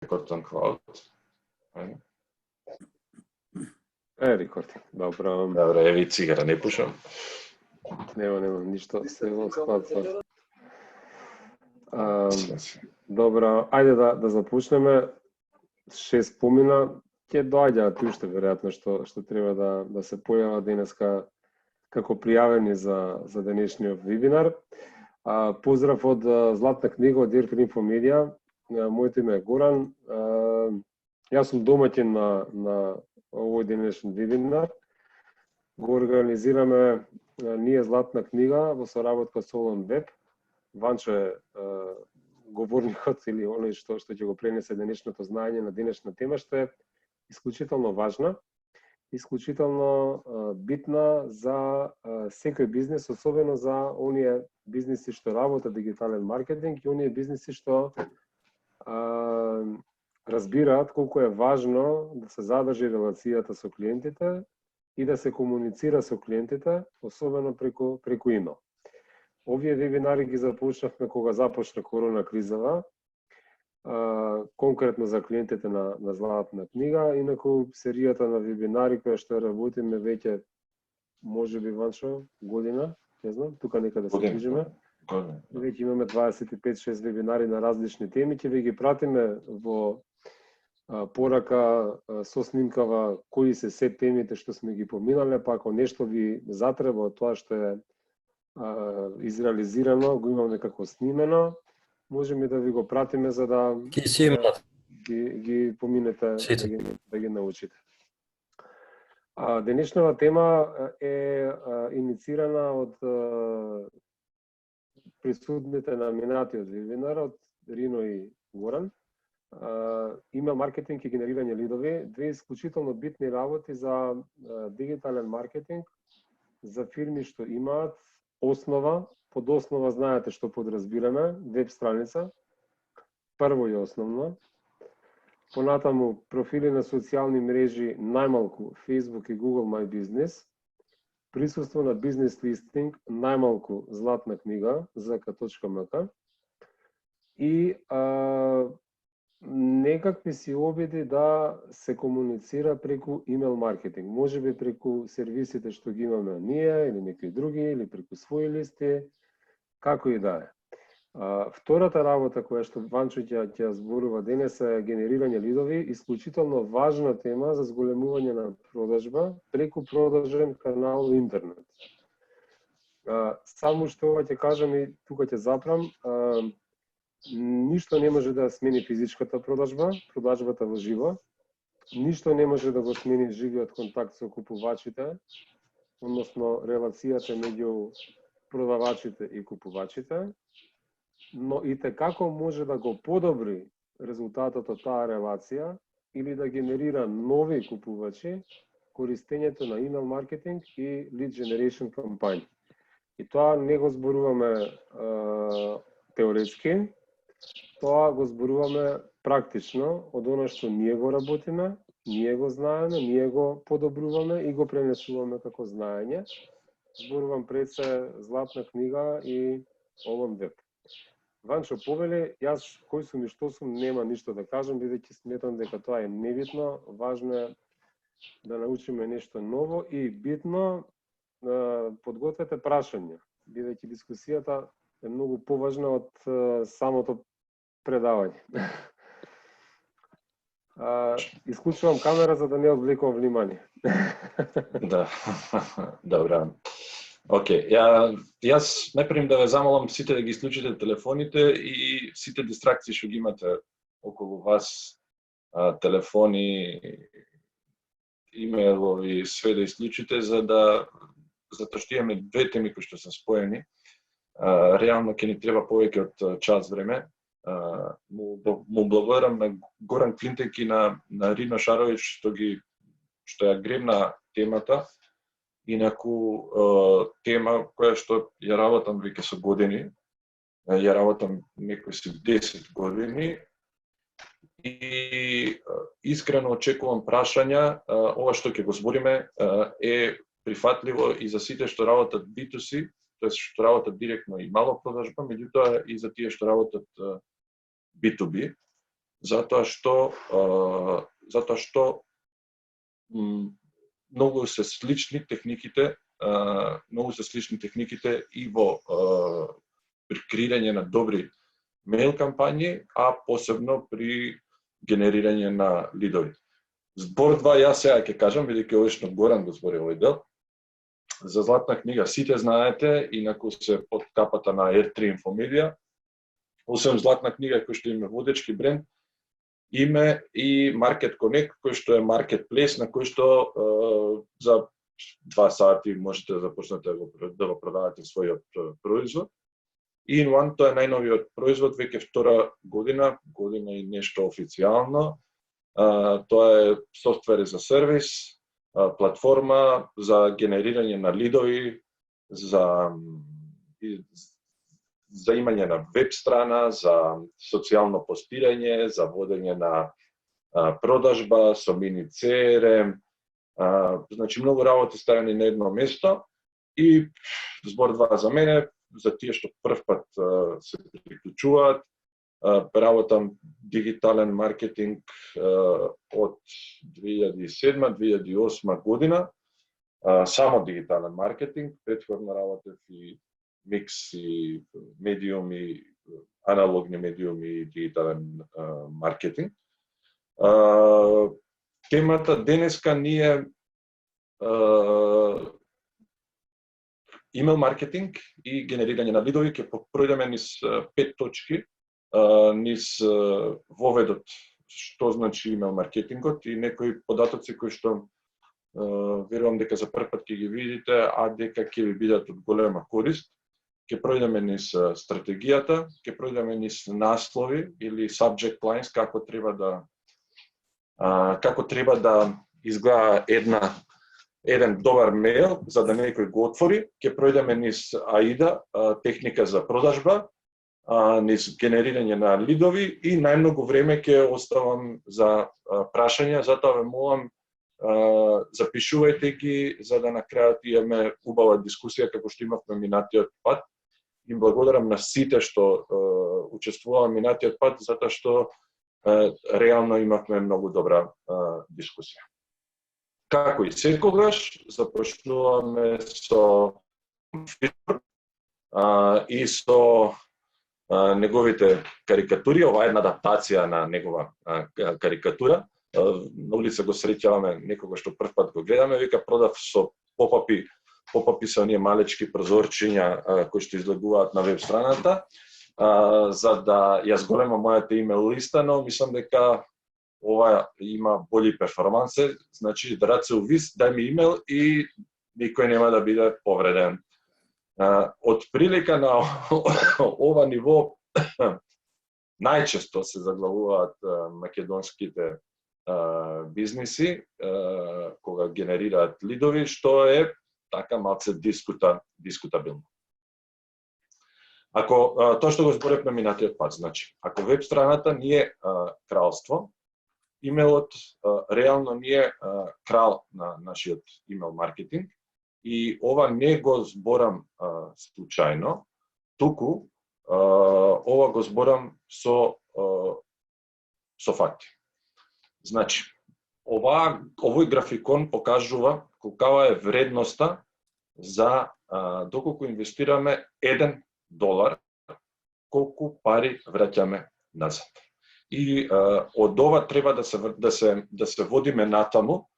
Record on Cloud. Рекординг. Добро. Добре, еви цигара не пушам. Нема ништо, се во склад со. Добро, ајде да започнеме. 6 помина, ќе доаѓаат уште веројатно што треба да се појават денеска како пријавени за денешниот вебинар. Поздрав од Златна книга од Директор Инфомедија. Моето име е Горан. Јас сум домаќин на овој денешен вебинар. Го организираме ние Златна книга во соработка со Олон Веб. Ванчо е говорникот или оној што ќе го пренесе денешното знаење на денешна тема, што е исклучително важна, исклучително битна за секој бизнес, особено за оние бизниси што работат дигитален маркетинг и оние бизниси што разбираат колку е важно да се задржи релацијата со клиентите и да се комуницира со клиентите, особено преку имейл. Овие вебинари ги започнавме кога започна корона кризава, конкретно за клиентите на Златна книга, инаку серијата на вебинари која што работиме веќе можеби Ванчо година, не знам, тука некаде се движиме. Веќе имаме 25-6 вебинари на различни теми, ќе ви ги пратиме во порака со снимкава кои се се темите што сме ги поминале, па ако нешто ви затреба од тоа што е изреализирано, го имаме како снимено, можеме да ви го пратиме за да ги поминете, да ги научите. Денешната тема е инициирана од присутните на минатиот вебинар од Рино и Горан. Има маркетинг и генерирање лидови, две исклучително битни работи за дигитален маркетинг, за фирми што имаат основа, под основа знаете што подразбираме, веб страница, прво и основно. Понатаму профили на социјални мрежи, најмалку Facebook и Google My Business, присуство на бизнес листинг, најмалку Златна книга, zk.mk и некакви си обиди да се комуницира преку имейл маркетинг. Можеби преку сервисите што ги имаме ние, или некои други, или преку своји листи, како и да е. Втората работа која што Ванчо ќе зборува денес е генерирање лидови, исклучително важна тема за зголемување на продажба преку продажен канал во интернет. Само што ќе кажам и тука ќе запрам, ништо не може да смени физичката продажба, продажбата во живо. Ништо не може да го смени живиот контакт со купувачите, односно релацијата меѓу продавачите и купувачите, но и како може да го подобри резултатот од таа релација или да генерира нови купувачи користењето на имейл маркетинг и lead generation кампањи. И тоа не го зборуваме теоретски, тоа го зборуваме практично од оно што ние го работиме, ние го знаеме, ние го подобруваме и го пренесуваме како знаење. Зборувам пред се Златна книга и Олон Веб. Ванчо, повели, јас кој сум и што сум, нема ништо да кажам, бидејќи сметам дека тоа е небитно, важно е да научиме нешто ново и битно подгответе прашања, бидејќи дискусијата е многу поважна од самото предавање. Исклучувам камера за да не одвлекувам внимание. Да, добра. Океј, јас најпрем да ве замолам сите да ги исклучите телефоните и сите дистракции што ги имате околу вас, телефони, имейлови, све да исклучите затоа што имаме две теми кои што се споени. Реално ќе ни треба повеќе од час време. Му благодарам на Горан Клинтек и на Рино Шарович што ја гребна темата. Инаку тема која што ја работам веќе со години, ја работам некои си 10 години и искрено очекувам прашања. Ова што ќе го збориме е прифатливо и за сите што работат B2C, тоест што работат директно и мало продажба, меѓутоа и за тие што работат B2B. затоа што многу се слични техниките, и во при креирање на добри мејл кампањи, а посебно при генерирање на лидови. Збор 2 јас сега ќе кажам, бидејќи овишно Горан го збори овој дел. За Златна книга сите знаете, инаку се под капата на R3 Info-Media. Освен Златна книга кој што има водечки бренд, име и Market Connect, кој што е маркетплейс на кој што за 2 сати можете да започнете да го продавате својот производ. И In-One, тоа е најновиот производ, веќе втора година и нешто официјално. Тоа е софтвер за сервис, платформа за генерирање на лидови, за имање на веб страна, за социјално постирање, за водење на продажба, со мини CRM, значи многу работи ставени на едно место. И збор 2 за мене, за тие што прв пат се приклучуваат, работам дигитален маркетинг од 2007-2008 година, само дигитален маркетинг, претходно работев и микс и медиуми, аналогни медиуми и дигитален маркетинг. Темата денеска ни е имейл маркетинг и генерирање на лидови. Ќе пројдеме низ 5 точки, низ воведот што значи имейл маркетингот и некои податоци кои што верувам дека за прв пат ќе ги видите, а дека ќе ви бидат од голема корист. Ќе пројдеме низ стратегијата, ќе пројдеме низ наслови или subject lines, како треба да изгледа еден добар мејл за да некој го отвори. Ќе пројдеме низ AIDA, техника за продажба, низ генерирање на лидови и најмногу време ќе оставам за прашања, затоа ве молам запишувајте ги за да на крајот имаме убава дискусија како што имавме минатиот пат. Им благодарам на сите што учествуваа минатиот пат затоа што реално имавме многу добра дискусија. Како и секогаш, започнуваме со Фишер и со неговите карикатури. Ова е една адаптација на негова карикатура. На улица го среќаваме некога што прв пат го гледаме, вика продав со попапи се оние малечки прозорчиња кои што излегуваат на веб страната, за да ја зголема мојата имейл листа, но мислам дека ова има бољи перформансе, значи да раце увис, дај ми имейл и никој нема да биде повреден. Од прилика на ова ниво најчесто се заглавуваат македонските бизниси кога генерираат лидови, што е така малце дискутабилно. Ако тоа што го зборевме минатиот пат, значи, ако веб страната не е кралство, имейлот реално не е крал на нашиот имейл маркетинг и ова не го зборам случајно, туку ова го зборам со факти. Значи, овој графикон покажува колкава е вредноста за доколку инвестираме $1, колку пари враќаме назад. И од ова треба да се водиме натаму,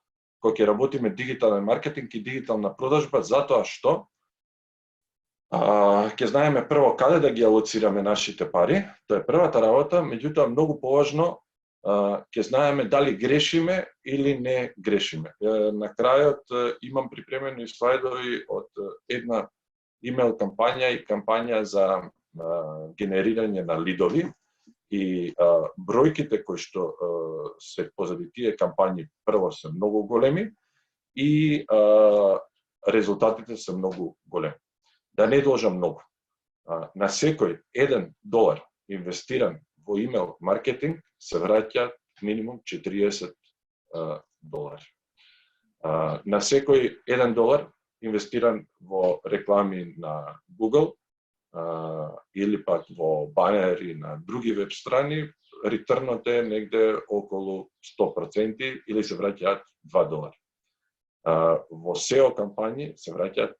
кога ќе работиме дигитален маркетинг и дигитална продажба, затоа што ќе знаеме прво каде да ги алоцираме нашите пари, тоа е првата работа, меѓутоа многу поважно ќе знаеме дали грешиме или не грешиме. На крајот имам припремени слайдови од една имейл кампања и кампања за генерирање на лидови и бројките кои што се позади тие кампањи прво се многу големи и резултатите се многу големи. Да не должам многу. На секој $1 инвестиран во имейл маркетинг се враќа минимум $40. На секој $1 инвестиран во реклами на Google или пак во банери на други веб страни ретърнот е негде околу 100% или се враќаат $2. Во SEO кампањи се враќаат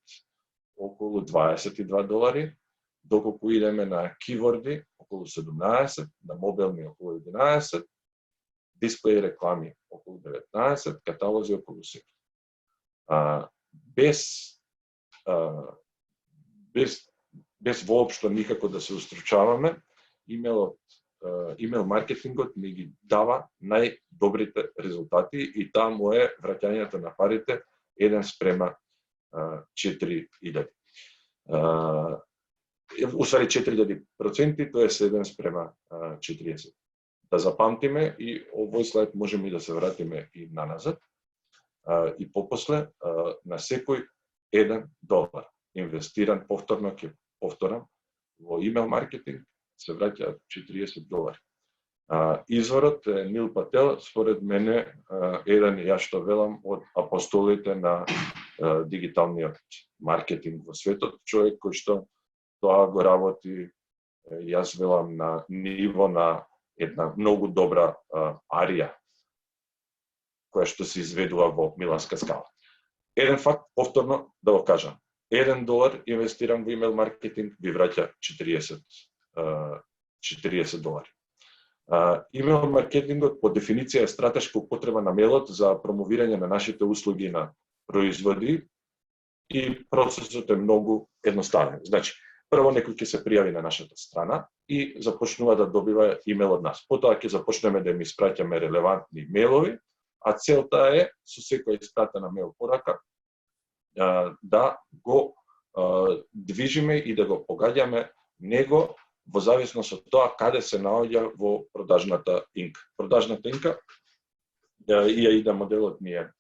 околу $22, доколку идеме на кейворди околу 17, на мобилни околу 11, дисплеј реклами околу 19, каталози околу 7. Без воопшто никако да се устручаваме, имейл маркетингот ни ги дава најдобрите резултати и таму е враќањето на парите 1:4,000. Усвари 4,000%, тоа е 7:40. Да запамтиме и овој слайд можеме и да се вратиме и наназад. И попосле на секој $1 инвестиран, повторно ќе повторам, во имейл маркетинг се враќаат $40. Изворот е Нил Пател, според мене еден, ја што велам, од апостолите на дигиталниот маркетинг во светот, човек кој што тоа го работи, јас велам, на ниво на една многу добра арија, која што се изведува во миланска скала. Еден факт, повторно да го кажам, $1 инвестиран во имейл маркетинг ви враќа $40. Имейл маркетингот по дефиниција е стратешка употреба на мейлот за промовирање на нашите услуги на производи и процесот е многу едноставен. Значи, прво некој ќе се пријави на нашата страна и започнува да добива имейл од нас. Потоа ќе започнеме да им испраќаме релевантни мейлови, а целта е со секоја испратена мейл порака да го движиме и да го погаѓаме него во зависност од тоа каде се наоѓа во продажната инка. Продажната инка и да моделот ни е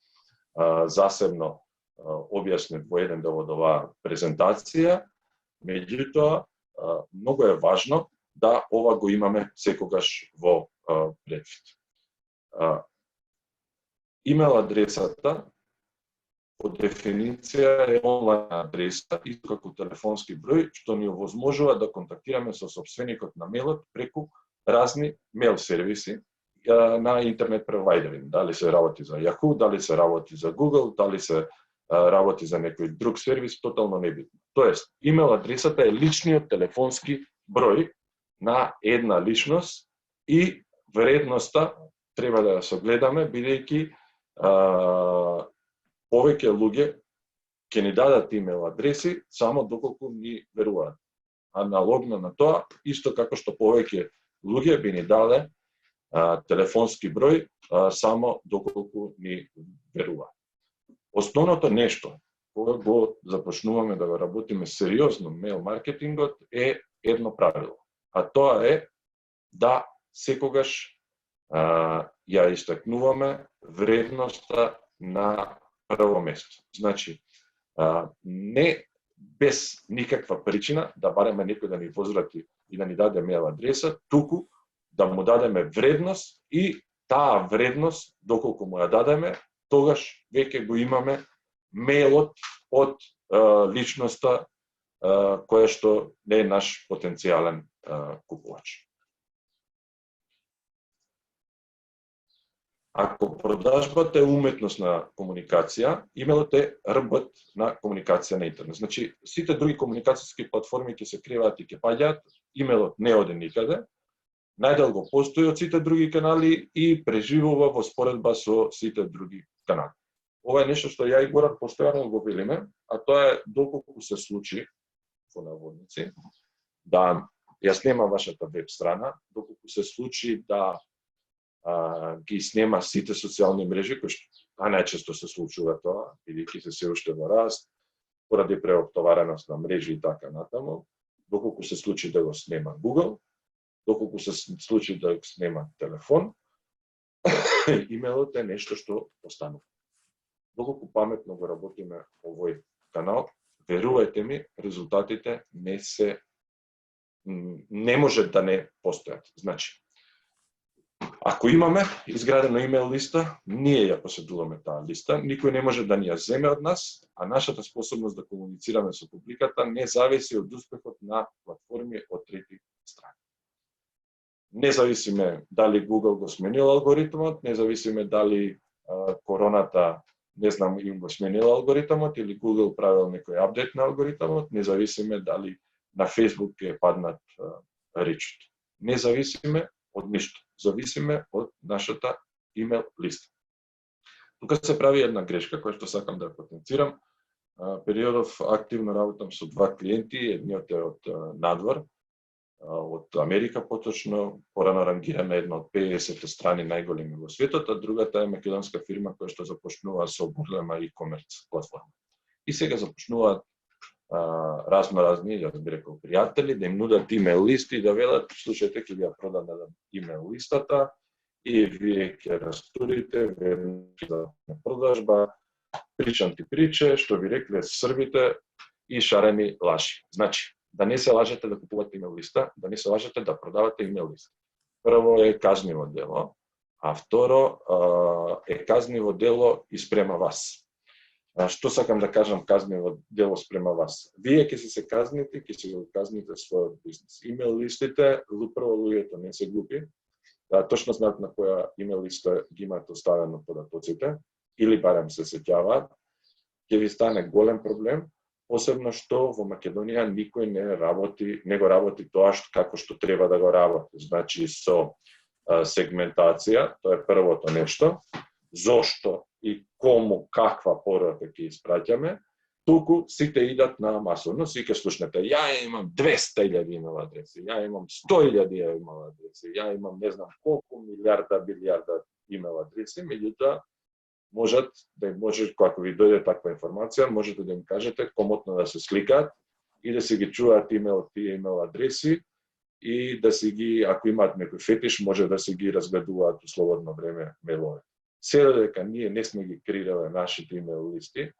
засебно објаснет во еден дел од оваа презентација. Меѓутоа, многу е важно да ова го имаме секогаш во предвид. Имейл адресата по дефиниција е онлайн адреса, исто како телефонски број, што ни овозможува да контактираме со сопственикот на мейлот преку разни мейл сервиси на интернет провайдери. Дали се работи за Yahoo, дали се работи за Google, дали се работи за некој друг сервис, тотално небитно. Тоест, имейл адресата е личниот телефонски број на една личност и вредноста треба да ја согледаме, бидејќи повеќе луѓе ќе ни дадат имейл адреси само доколку ни веруваат. Аналогно на тоа, исто како што повеќе луѓе би ни дале телефонски број само доколку ни веруваат. Основното нешто кога го започнуваме да го работиме сериозно мейл маркетингот е едно правило, а тоа е да секогаш ја истакнуваме вредноста на прво место. Значи, не без никаква причина да бареме некој да ни возврати и да ни даде мейл адреса, туку да му дадеме вредност и таа вредност, доколку му ја дадеме, тогаш веќе го имаме мейлот од личноста која што не е наш потенцијален купувач. Ако продажбата е уметносна комуникација, имейлот е рбот на комуникација на интернет. Значи, сите други комуникацијски платформи ќе се криваат и ќе паѓаат, имейлот не оде никаде, најдолго постои од сите други канали и преживува во споредба со сите други канали. Ова е нешто што ја и Горан постојано го велиме, а тоа е доколку се случи, во наводници, да ја снема вашата веб страна, доколку се случи да ги снема сите социјални мрежи, кои што најчесто се случува тоа, бидејќи се уште во раст, поради преоптовареност на мрежи и така натаму, доколку се случи да го снема Google, доколку се случи да го снема телефон, имейлот е нешто што останува. Доколку паметно го работиме овој канал, верувајте ми, резултатите не може да не постојат. Значи, ако имаме изградено имейл листа, ние ја поседуваме таа листа, никој не може да ни ја земе од нас, а нашата способност да комуницираме со публиката не зависи од успехот на платформи од трети страни. Независиме дали Google го сменил алгоритмот, независиме дали короната, не знам, им го сменил алгоритмот или Google правил некој апдейт на алгоритмот, независиме дали на Facebook е паднат речот. Не зависиме од ништо, зависиме од нашата имейл листа. Тука се прави една грешка која што сакам да ја потенцирам. Периодов активно работам со два клиенти, едниот е од надвор, од Америка поточно, порано рангирана една од 50 страни најголеми во светот, а другата е македонска фирма која што започнува со голема e-commerce платформа. И сега започнуваат разни, јас би рекол, пријатели, да им нудат имейл листи и да велат, слушајте, ќе ви ја продадам имейл листата и вие ќе растурите, веднаш за продажба, причам ти приче, што ви рекле србите и шарени лажи. Значи, да не се лажете да купувате имейл листа, да не се лажете да продавате имейл листа. Прво е казниво дело, а второ е казниво дело и спрема вас. Што сакам да кажам казниво дело спрема вас? Вие ќе се казните, ќе се го казните својот бизнес. Имейл листите, прво луѓето не се глупи, точно знаат на која имейл листа ги имаат оставено податоците, или барем се сеќаваат, ќе ви стане голем проблем, посебно што во Македонија никој не го работи тоа како што треба да го работи. Значи со сегментација, тоа е првото нешто, зошто и кому каква порака ќе испраќаме, туку сите идат на масовно, сите слушнете, ја имам 200.000 имейл адреси, ја имам 100.000 имейл адреси, ја имам не знам колку билиарда имейл адреси, меѓутоа може, како ви дојде таква информација, можете да им кажете комотно да се сликаат и да си ги чуваат тие имейл адреси и да си ги, ако имаат некој фетиш, може да си ги разгледуваат у слободно време мейлове. Се додека ние не сме ги креирале нашите имейл листи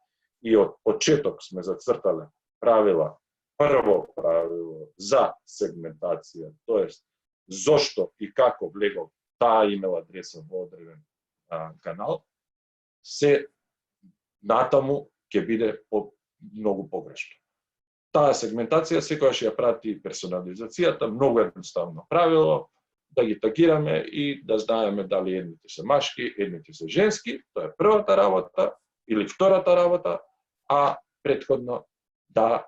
и од почеток сме зацртале правила, прво правило за сегментација, тоест зошто и како влегол таа имейл адреса во одреден канал, се натаму ќе биде многу погрешно. Таа сегментација секогаш ја прати персонализацијата, многу едноставно правило, да ги тагираме и да знаеме дали едните се машки, едните се женски, тоа е првата работа или втората работа, а претходно да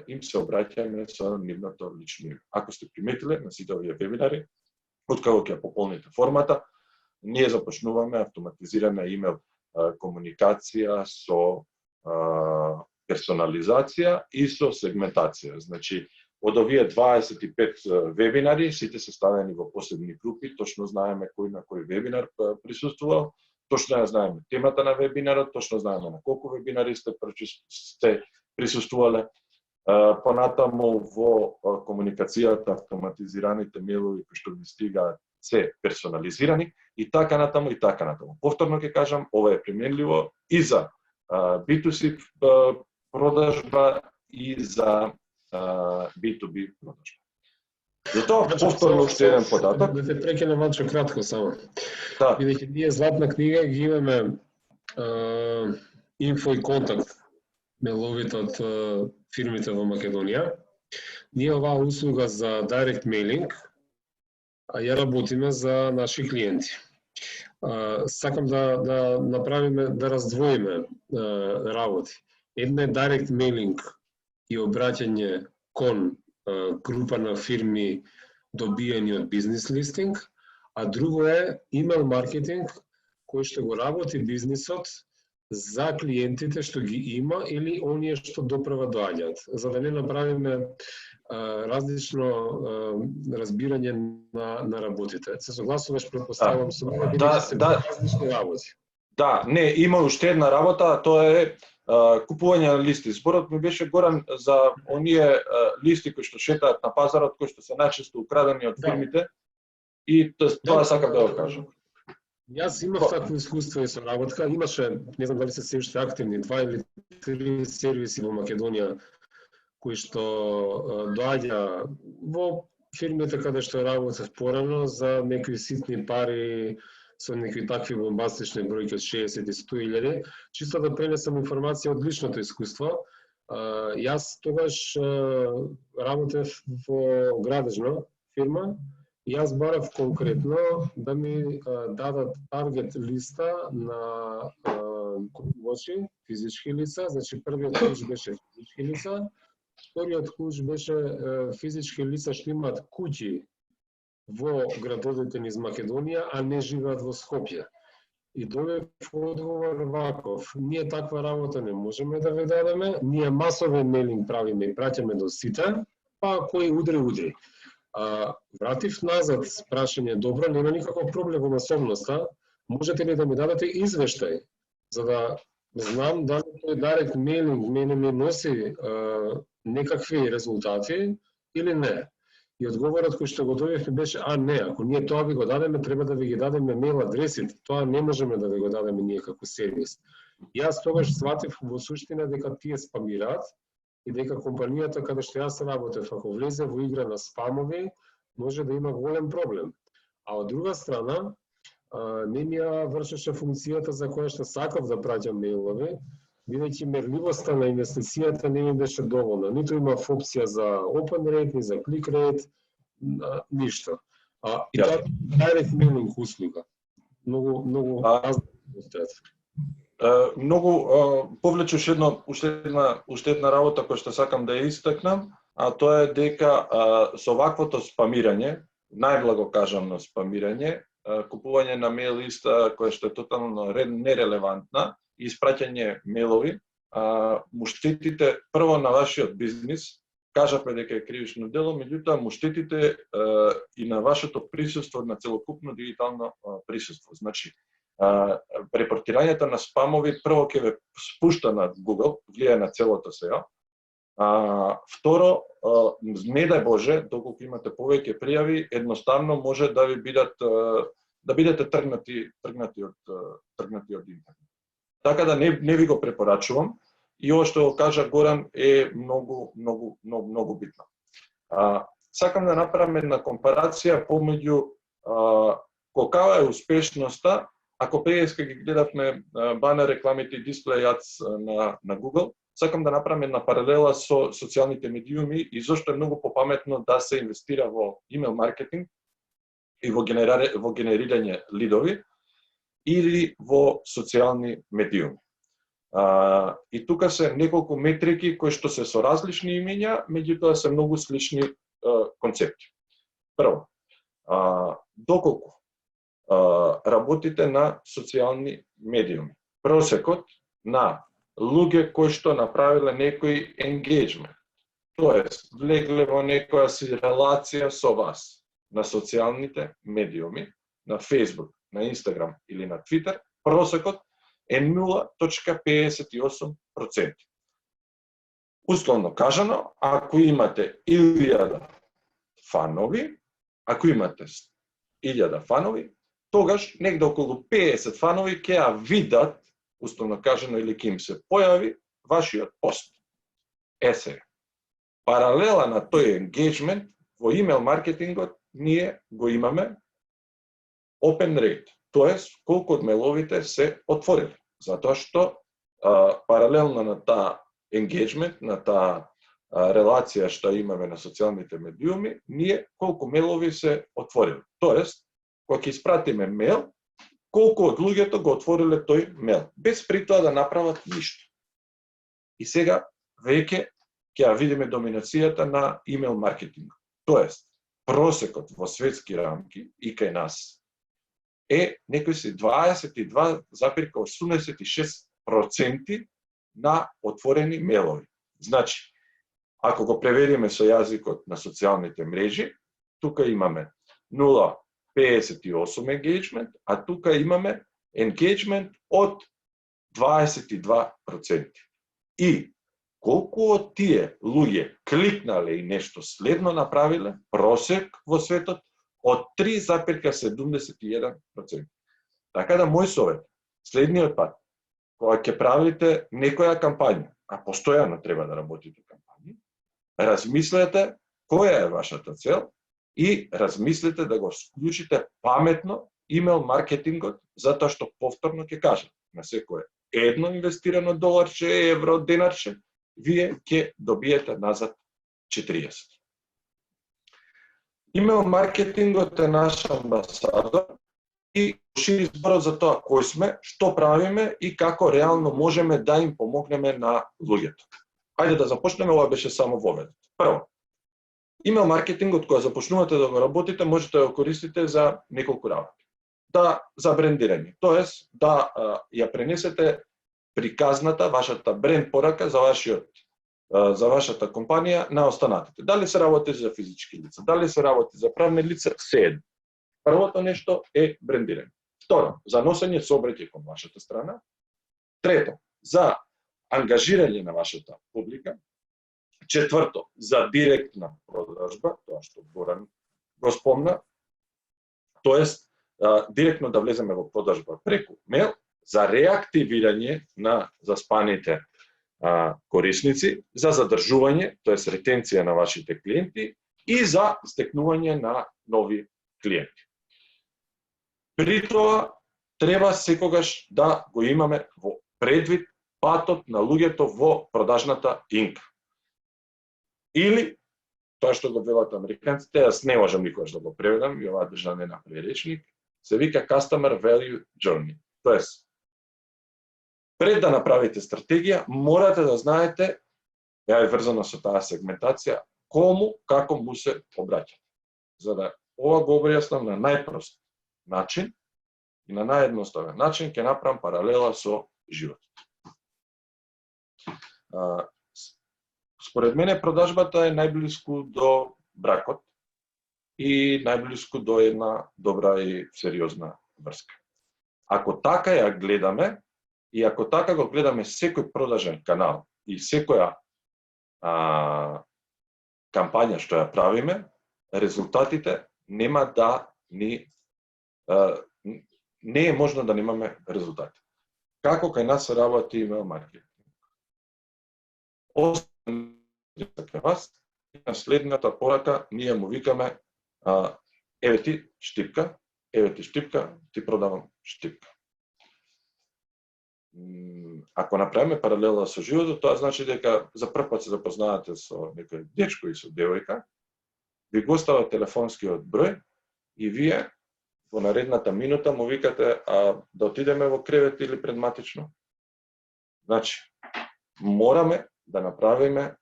им се обраќаме со нивното лично име. Ако сте приметиле на сите овие вебинари, откако ќе пополните формата, ние започнуваме автоматизирана имейл комуникација со персонализација и со сегментација. Значи, од овие 25 вебинари, сите се ставени во посебни групи, точно знаеме кој на кој вебинар присуствувал, точно ја знаеме темата на вебинарот, точно знаеме на колку вебинари сте присуствувале. Понатаму во комуникацијата автоматизираните мејлови кои што ви стигаат се персонализирани и така натаму и така натаму. Повторно ќе кажам, ова е применливо и за B2C продажба и за B2B продажба. Затоа повторно уште еден податок. Да те прекинам малку кратко само. Да. Бидејќи ние златна книга ги имаме инфо и контакт мејловите од фирмите во Македонија. Ние оваа услуга за direct mailing ја работиме за наши клиенти. Сакам да направиме, да раздвоиме работи. Една е direct mailing и обраќање кон група на фирми добиени од бизнес листинг, а друго е имейл маркетинг кој што го работи бизнисот за клиентите што ги има или оние што допрва доаѓаат, за да не направиме различно разбирање на работите. Се согласуваш, претпоставувам со мене, бидејќи се различни работи. Да, не, има уште една работа, тоа е купување на листи. Зборот ми беше горан за оние листи кои што шетаат на пазарот, кои што се најчесто украдени од фирмите, и тоа сакам да го кажам. Јас имав такво искуство и со работка. Имаше, не знам дали се се уште активни, 2 или 3 сервиси во Македонија кои што доаѓа во фирмите каде што работев порано за некои ситни пари, со некои такви бомбастични бројки од 60 и 100.000, чисто да пренесам информација од личното искуство. Јас тогаш работев во градежна фирма Јас барав конкретно да ми дадат таргет листа на купувачи, физички лица, значи првиот клуч беше физички лица, вториот клуч беше физички лица што имаат куќи во градовите низ Македонија, а не живеат во Скопје. И добив одговор ваков: ние таква работа не можеме да ви дадеме, ние масовен мейлинг правиме и праќаме до сите, па кој удри. Вратив назад с прашање: добро, нема никаков проблем во масовноста, можете ли да ми дадете извештај, за да знам дали тој директ мейлинг мене ми носи некакви резултати или не. И одговорот кој што го добив беше: не, ако ние тоа ви го дадеме, треба да ви ги дадеме мейл адресите, тоа не можеме да ви го дадеме ние како сервис. Јас тогаш сватив во суштина дека тие спамираат и дека компанијата каде што јас работев, ако влезе во игра на спамови, може да има голем проблем. А од друга страна, не ми ја вршеше функцијата за која што сакав да праќам мейлови, бидејќи мерливоста на инвестицијата не ми беше доволна. Ниту имав опција за open rate, ни за click rate, ништо. И тоа direct mailing услуга. Многу многу повлечеш уште една работа која што сакам да ја истакнам, а тоа е дека со ваквото спамирање, најблаго кажано спамирање, купување на мейл листа која што е тотално нерелевантна и испраќање мейлови, му штетите прво на вашиот бизнис, кажавме дека е кривично дело, меѓутоа му штетите и на вашето присуство, на целокупно дигитално присуство. Значи, репортирањето на спамови прво ќе ве спушта на Google, влијае на целото SEO. Второ, не дај Боже, доколку имате повеќе пријави, едноставно може да ви бидете тргнати од интернет. Така да не ви го препорачувам, и ова што го кажа Горан е многу битно. Сакам да направам една компарација помеѓу колкава е успешноста, ако преска ги гледавме банер рекламите и дисплеј ads на Google, сакам да направам една паралела со социјалните медиуми и зошто е многу попаметно да се инвестира во имейл маркетинг и во генерирање лидови или во социјални медиуми. И тука се неколку метрики кои што се со различни имења, меѓутоа се многу слични концепти. Прво, доколку работите на социјални медиуми, просекот на луѓе кои што направиле некој engagement, тоест влегле во некоја си релација со вас на социјалните медиуми, на Facebook, на Instagram или на Twitter, просекот е 0,58%. Условно кажано, ако имате 1000 фанови, тогаш негде околу 50 фанови ќе ја видат, условно кажано, или ќе им се појави вашиот пост. Паралела на тој engagement во имейл маркетингот ние го имаме open rate, тоест колку од мейловите се отворили. Затоа што паралелно на таа engagement, на таа релација што имаме на социјалните медиуми, ние колку мейлови се отворили. Тоест, кога ќе испратиме мейл, колку од луѓето го отвориле тој мейл, без при тоа да направат ништо. И сега веќе ќе ја видиме доминацијата на имейл маркетинг. Тоест, просекот во светски рамки и кај нас е некои си 22,86% на отворени мейлови. Значи, ако го преведиме со јазикот на социјалните мрежи, тука имаме 0,58 engagement, а тука имаме engagement од 22%. И колку од тие луѓе кликнале и нешто следно направиле, просек во светот од 3,71%. Така да мој совет, следниот пат, кога ќе правите некоја кампања, а постојано треба да работите кампањи, размислете која е вашата цел и размислете да го вклучите паметно имейл маркетингот, затоа што повторно ќе кажам, на секое едно инвестирано доларче, евро, денарче, вие ќе добиете назад 40. Имейл маркетингот е наш амбасадор и шири зборот за тоа кој сме, што правиме и како реално можеме да им помогнеме на луѓето. Ајде да започнеме, ова беше само воведот. Прво, имейл маркетингот кој започнувате да го работите, можете да го користите за неколку работи. За брендирање, тоест да ја пренесете приказната, вашата бренд порака за вашата компанија на останатите. Дали се работи за физички лица, дали се работи за правни лица, се. Првото нешто е брендирање. Второ, за носење сообраќај кон вашата страна. Трето, за ангажирање на вашата публика. Четврто, за директна продажба, тоа што Горан го спомна, тоест директно да влеземе во продажба преку мейл, за реактивирање на заспаните корисници, за задржување, тоест ретенција на вашите клиенти и за стекнување на нови клиенти. При тоа треба секогаш да го имаме во предвид патот на луѓето во продажната инка. Или, тоа што го велат американците, јас не можам никогаш да го преведам, и оваа држа не направи речник, се вика Customer Value Journey. Тоест, пред да направите стратегија, морате да знаете, ја е врзана со таа сегментација, кому, како му се обраќате. За да ова го објаснам на најпрост начин и на наједноставен начин, ќе направам паралела со животот. Според мене продажбата е најблиску до бракот и најблиску до една добра и сериозна врска. Ако така ја гледаме, и ако така го гледаме секој продажен канал и секоја кампања што ја правиме, резултатите нема да не е можно да немаме резултати. Како кај нас се работи имейл маркетинг? Освен кај вас, на следната порака ние му викаме еве ти штипка, ти продавам штипка. Ако направиме паралела со животот, тоа значи дека за прв пат се запознавате со некој дечко и со девојка, ви го става телефонскиот број и вие во наредната минута му викате да отидеме во кревет или предматично. Значи, мораме да направиме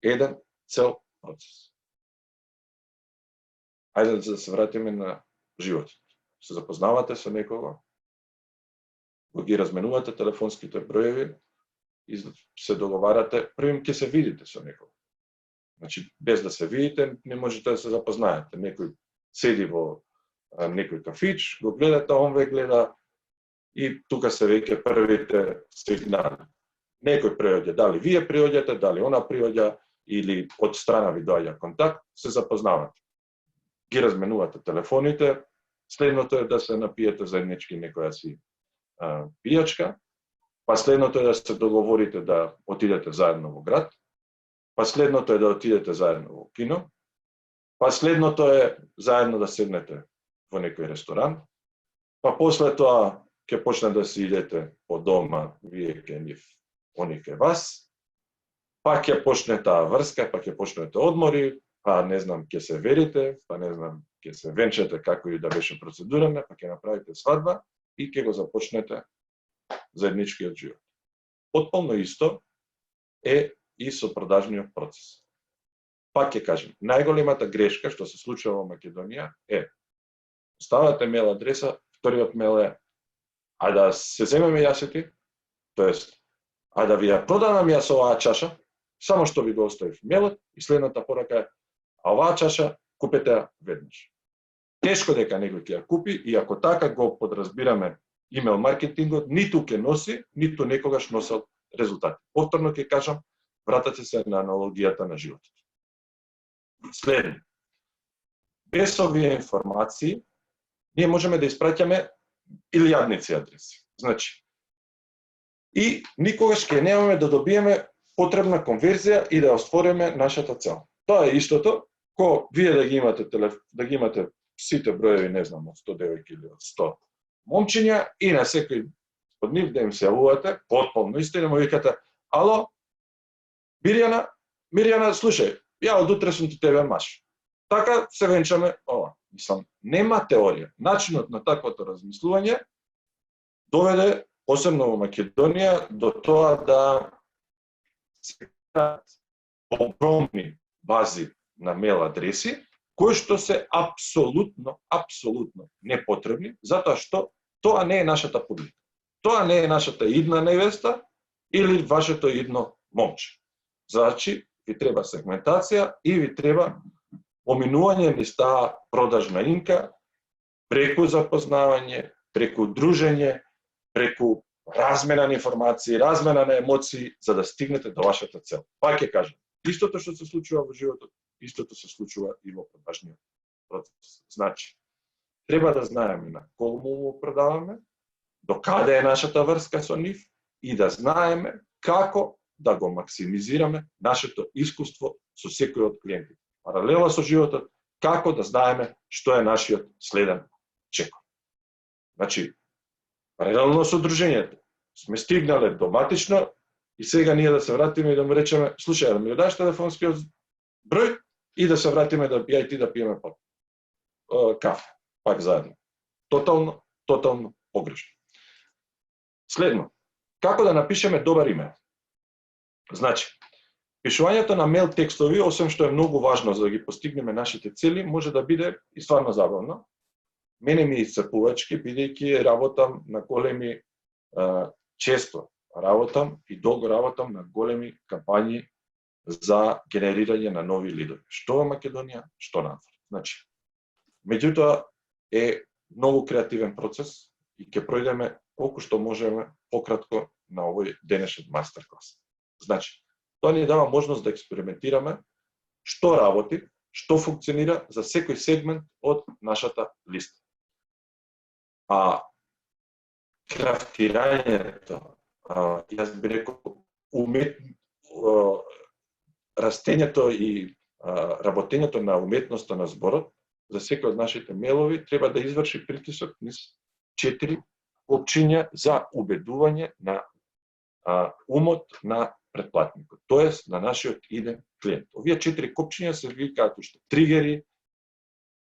еден цел процес. Ајде да се вратиме на животот. Се запознавате со некого, го ги разменувате телефонските броеви и се договарате, првим ќе се видите со некого. Значи, без да се видите, не можете да се запознаете. Некој седи во некој кафич, го гледате, он ве гледа и тука се веќе првите сигнали. Некој приоѓа, дали вие приоѓате, дали она приоѓа или од страна ви доаѓа контакт, се запознавате. Ги разменувате телефоните, следното е да се напиете заеднички некоја си пијачка, па следното е да се договорите да отидете заедно во град, па следното е да отидете заедно во кино, па следното е заедно да седнете во некој ресторан, па после тоа ќе почне да си идете по дома, вие ке нив, они ке вас, па ќе почне таа врска, па ќе почнете одмори, па не знам, ќе се верите, па не знам, ќе се венчате како и да беше процедурата, па ќе направите свадба и ќе го започнете заедничкиот живот. Потполно исто е и со продажниот процес. Пак ќе кажем, најголемата грешка што се случува во Македонија е ставате мейл адреса, вториот мейл е да се земеме јас и ти, тоест да ви ја продадам јас оваа чаша, само што ви го оставив мейлот и следната порака е оваа чаша купете ја веднаш. Тешко дека некој ќе ја купи и ако така го подразбираме имейл маркетингот, ниту ќе носи, ниту некогаш носел резултати. Повторно ќе кажам, вратате се на аналогијата на животот. Следно, без овие информации, ние можеме да испраќаме илјадници адреси. Значи, и никогаш ќе немаме да добиеме потребна конверзија и да оствориме нашата цел. Тоа е истото, ко вие да ги имате сите броеви, не знам, од 100 девојки или од 100 момчиња и на секој од нив да им се јавувате, потполно истина, му викате, ало, Мирјана, слушај, ја од утре сум ти тебе маш. Така се венчаме ова. Мислам, нема теорија. Начинот на таквото размислување доведе, посебно во Македонија, до тоа да се креат огромни бази на мейл адреси, кои што се апсолутно непотребни, затоа што тоа не е нашата публика. Тоа не е нашата идна невеста или вашето идно момче. Значи, ви треба сегментација и ви треба поминување низ таа продажна инка, преку запознавање, преку дружење, преку размена на информации, размена на емоции, за да стигнете до вашата цел. Пак ќе кажам, истото што се случува во животот, истото се случува и во продажниот процес. Значи, треба да знаеме на кому му продаваме, до каде е нашата врска со нив и да знаеме како да го максимизираме нашето искуство со секој од клиентите. Паралела со животот, како да знаеме што е нашиот следен чекор. Значи, паралелно со дружењето, сме стигнале до матично и сега ние да се вратиме и да му речеме, слушај, да ми дадеш телефонскиот број и да се вратиме да ја и ти да пиеме кафе, пак заедно. Тотално погрешно. Следно, како да напишеме добар имейл? Значи, пишувањето на мейл текстови, освен што е многу важно за да ги постигнеме нашите цели, може да биде и стварно забавно. Мене ми исцрпувачки, бидејќи работам на големи, често работам и долго работам на големи кампањи за генерирање на нови лидови. Што во Македонија, што надвор. Значи, меѓутоа е многу креативен процес и ќе пројдеме колку што можеме пократко на овој денешен мастер-клас. Значи, тоа ни дава можност да експериментираме што работи, што функционира за секој сегмент од нашата листа. А крафтирањето, јас би рекол, растењето и работењето на уметноста на зборот за секој од нашите мейлови треба да изврши притисок низ 4 копчиња за убедување на умот на претплатникот, тоест на нашиот иден клиент. Овие 4 копчиња се викаат уште тригери,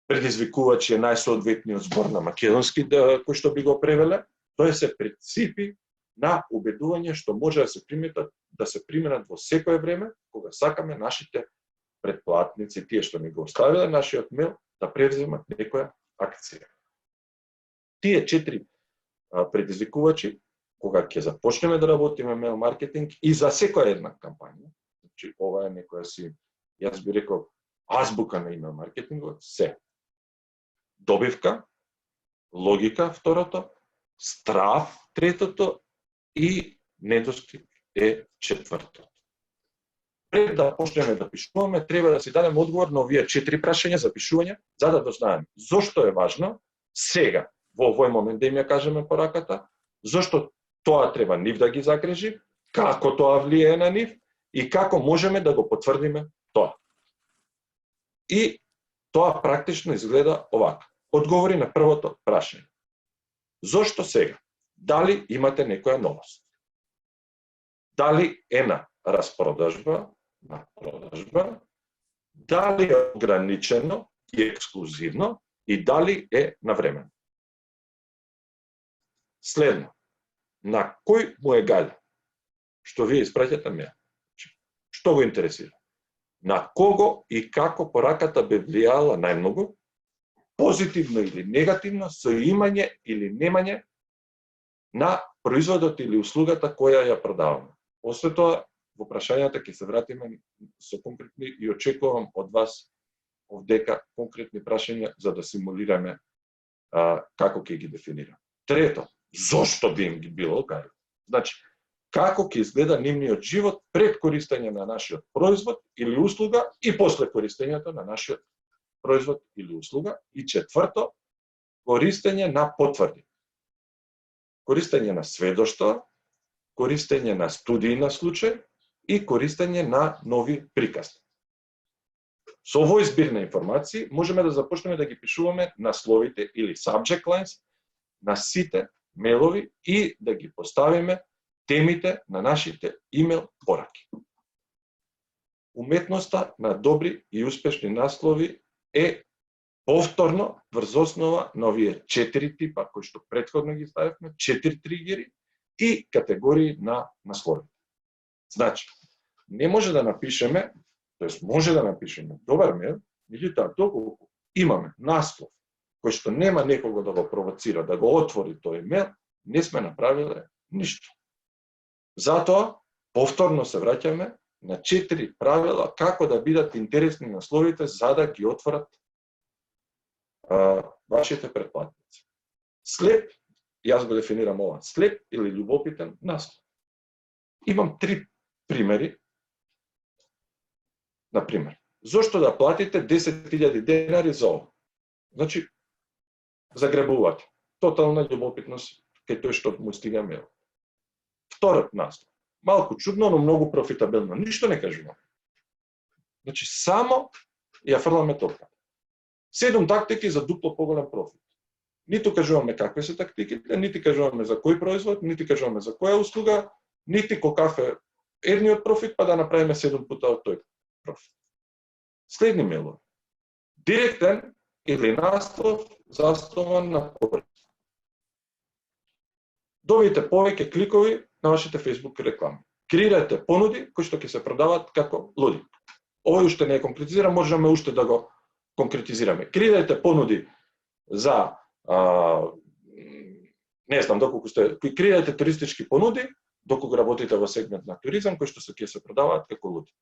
предизвикувачи е најсоодветниот збор на македонски кој што би го превеле, тоа се принципи на убедување што може да се применат во секое време кога сакаме нашите претплатници, тие што ни го оставиле нашиот мейл, да превземат некоја акција. Тие 4 предизвикувачи, кога ќе започнеме да работиме мейл маркетинг и за секоја една кампања, значи ова е некоја си, јас би рекол, азбука на имейл маркетингот, се добивка, логика второто, страв третото и недостиг е четвртото. Пред да почнеме да пишуваме, треба да си дадеме одговор на овие 4 прашања за пишување, за да дознаеме зошто е важно сега, во овој момент да им ја кажеме пораката, зошто тоа треба нив да ги загрежи, како тоа влијае на нив и како можеме да го потврдиме тоа. И тоа практично изгледа овака. Одговори на првото прашање. Зошто сега? Дали имате некоја новост? Дали е на распродажба, на продажба, дали е ограничено и ексклузивно и дали е навремено? Следно, на кој му е гаља? Што вие испраќате мейл? Што го интересира? На кого и како пораката би влијала најмногу, позитивно или негативно, со имање или немање на производот или услугата која ја продаваме. После тоа, во прашањата ќе се вратиме со конкретни и очекувам од вас овдека конкретни прашања за да симулираме како ќе ги дефинираме. Трето, зошто би им ги било гајле? Значи, како ќе изгледа нивниот живот пред користење на нашиот производ или услуга и после користењето на нашиот производ или услуга. И четврто, користење на потврди. Користење на сведоштва, користење на студии на случај и користење на нови приказни. Со овој збир на информации можеме да започнеме да ги пишуваме насловите или subject lines на сите мейлови и да ги поставиме темите на нашите имейл пораки. Уметноста на добри и успешни наслови е повторно врз основа на овие 4 типа кои што претходно ги ставивме, 4 тригери и категории на наслови. Значи, не може да напишеме, тоест може да напишеме добар мејл, меѓутоа доколку имаме наслов кој што нема некого да го провоцира, да го отвори тој мејл, не сме направиле ништо. Затоа, повторно се враќаме на 4 правила како да бидат интересни насловите за да ги отворат вашите претплатници. Слеп, јас го дефинирам ова, слеп или љубопитен наслов. Имам 3 примери. Например, зошто да платите 10.000 денари за ова? Значи, загребувате. Тотална љубопитност кај тој што му стига мејл. Вториот наслов. Малку чудно, но многу профитабилно. Ништо не кажувам. Значи, само ја фрламе топка. 7 тактики за дупло поголем профит. Ниту кажуваме какви се тактиките, нити кажуваме за кој производ, нити кажуваме за која услуга, нити какав е едниот профит, па да направиме 7 пута од тој профит. Следни мејлови. Директен или наслов заставан на корист. Добијте повеќе кликови на вашите Facebook реклами. Креирајте понуди кои што ќе се продават како луди. Овој уште не е конкретизиран, можеме уште да го конкретизираме. Креирајте понуди за не знам доколку сте, креирајте туристички понуди доколку работите во сегмент на туризам кои што ќе се продаваат како луди.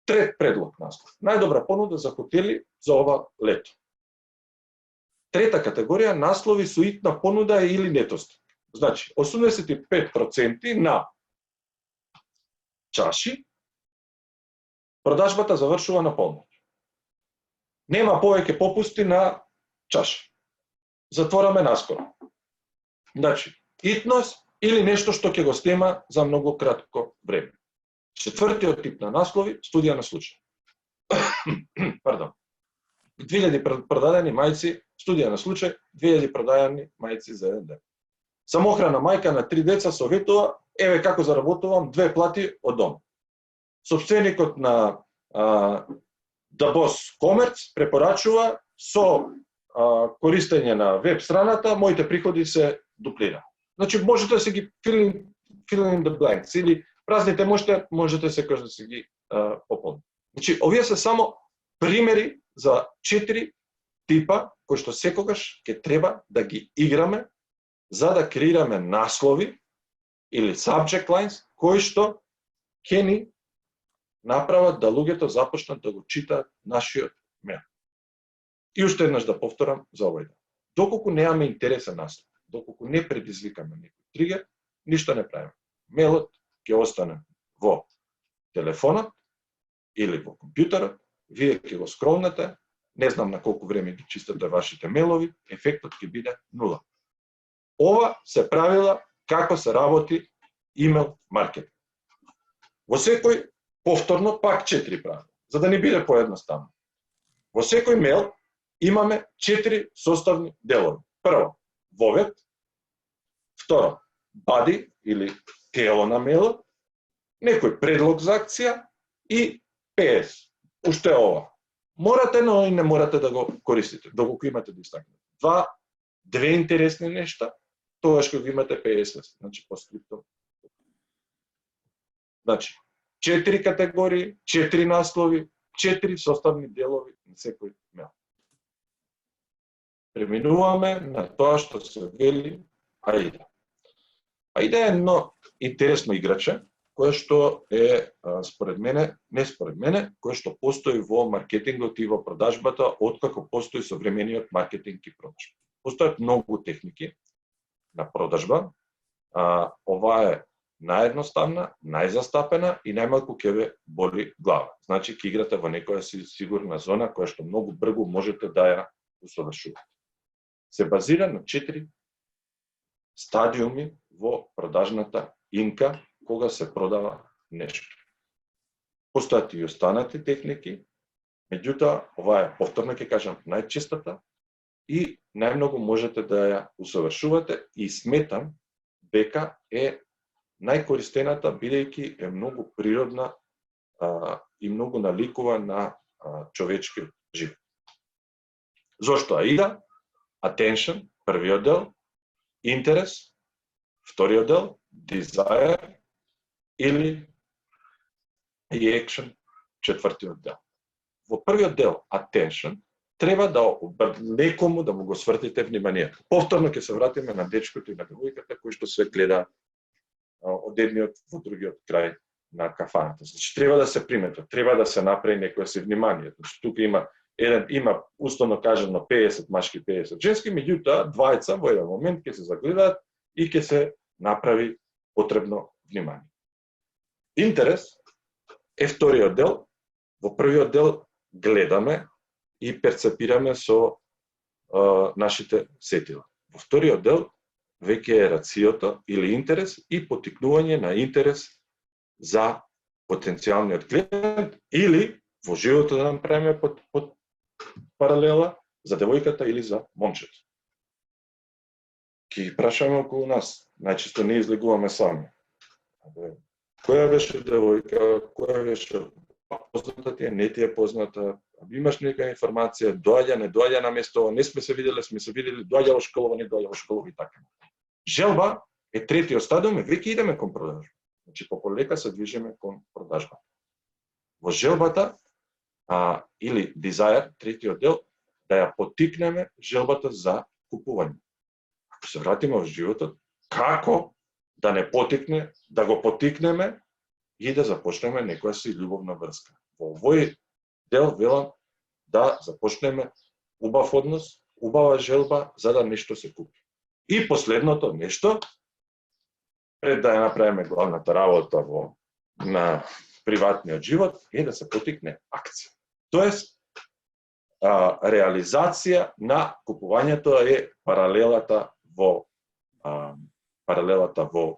Трет предлог наслов. Најдобра понуда за хотели за ова лето. Трета категорија наслови со итна понуда или нетост. Значи, 85% на чаши продажбата завршува на полноќ. Нема повеќе попусти на чаши. Затвораме наскоро. Значи, итност или нешто што ќе го снема за многу кратко време. Четвртиот тип на наслови, студија на случај. Пардон. 2000 продадени мајци, студија на случај, 2000 продадени мајци за еден ден. Самохрана мајка на 3 деца советува, еве како заработувам 2 плати од дом. Собственикот на The Boss Commerce препорачува со користење на веб страната, моите приходи се дуплира. Значи, можете да се ги fill in the blanks, или празните можете секогаш да се ги пополни. Значи, овие се само примери за 4 типа кои што секогаш ќе треба да ги играме за да креираме наслови или subject lines кои што ќе ни направат да луѓето започнат да го читаат нашиот мејл. И уште еднаш да повторам за овој ден. Доколку немаме интересен наслов, доколку не предизвикаме некој тригер, ништо не правиме. Мејлот ќе остане во телефонот или во компјутерот, вие ќе го скролнете, не знам на колку време ги чистате вашите мејлови, ефектот ќе биде 0. Ова се правила како се работи имејл маркетинг. Во секој, повторно, пак 4 правила, за да не биде поедноставно. Во секој мејл имаме 4 составни делови. Прво, вовед. Второ, body или тело на мејлот, некој предлог за акција и PS. Уште ова. Морате, но и не морате да го користите, доколку имате да истакнете. Две интересни нешта, тогаш кога имате PS, значи по скриптом. Значи, 4 категории, 4 наслови, 4 составни делови на секој мејл. Преминуваме на тоа што се вели AIDA. AIDA е едно интересно играче, кое што е, според мене, не според мене, кое што постои во маркетингот и во продажбата, откако постои современиот маркетинг и продажба. Постојат многу техники на продажба. Ова е наједноставна, најзастапена и најмалку ќе ве боли глава. Значи, ќе играте во некоја сигурна зона, која што многу брзо можете да ја усовршувате. Се базира на 4 стадиуми во продажната инка, кога се продава нешто. Постојат и останати техники, меѓутоа, ова е, повторно ќе кажам, најчистата и најмногу можете да ја усовршувате и сметам дека е најкористената, бидејќи е многу природна и многу наликува на човечкиот живот. Зошто AIDA? Attention, првиот дел, интерес, вториот дел, desire или action, четвртиот дел. Во првиот дел, attention, треба да некому да му го свртите вниманието. Повторно ќе се вратиме на дечкото и на девојката кои што се гледа од едниот во другиот крај на кафаната. Значи треба да се приметат, треба да се направи некое си внимание. Значи тука има условно кажано 50 машки, 50 женски, меѓутоа двајца во еден момент ќе се загледаат и ќе се направи потребно внимание. Интерес е вториот дел. Во првиот дел гледаме и перцепираме со нашите сетила. Во вториот дел веќе е рациото или интерес и поттикнување на интерес за потенцијалниот клиент или во живото да направиме под паралела за девојката или за момчето. Ки прашаме околу нас, најчесто не излегуваме сами. Која беше девојка, која беше позната ти е, не ти е позната, имаш нека информација, доаѓа, не доаѓа на место, не сме се видели, доаѓа во школова, не доаѓа во школова и така. Желба е третиот стадиум, веќе идеме кон продажба. Значи пополека се движиме кон продажба. Во желбата или desire, третиот дел, да ја поттикнеме желбата за купување. Ако се вратиме во животот, како да не потикне, да го поттикнеме и да започнеме некоја си љубовна врска. Во овој дел велам да започнеме убав однос, убава желба за да нешто се купи. И последното нешто, пред да ја направиме главната работа на приватниот живот, е да се поттикне акција. Тоест, реализација на купувањето е паралелата во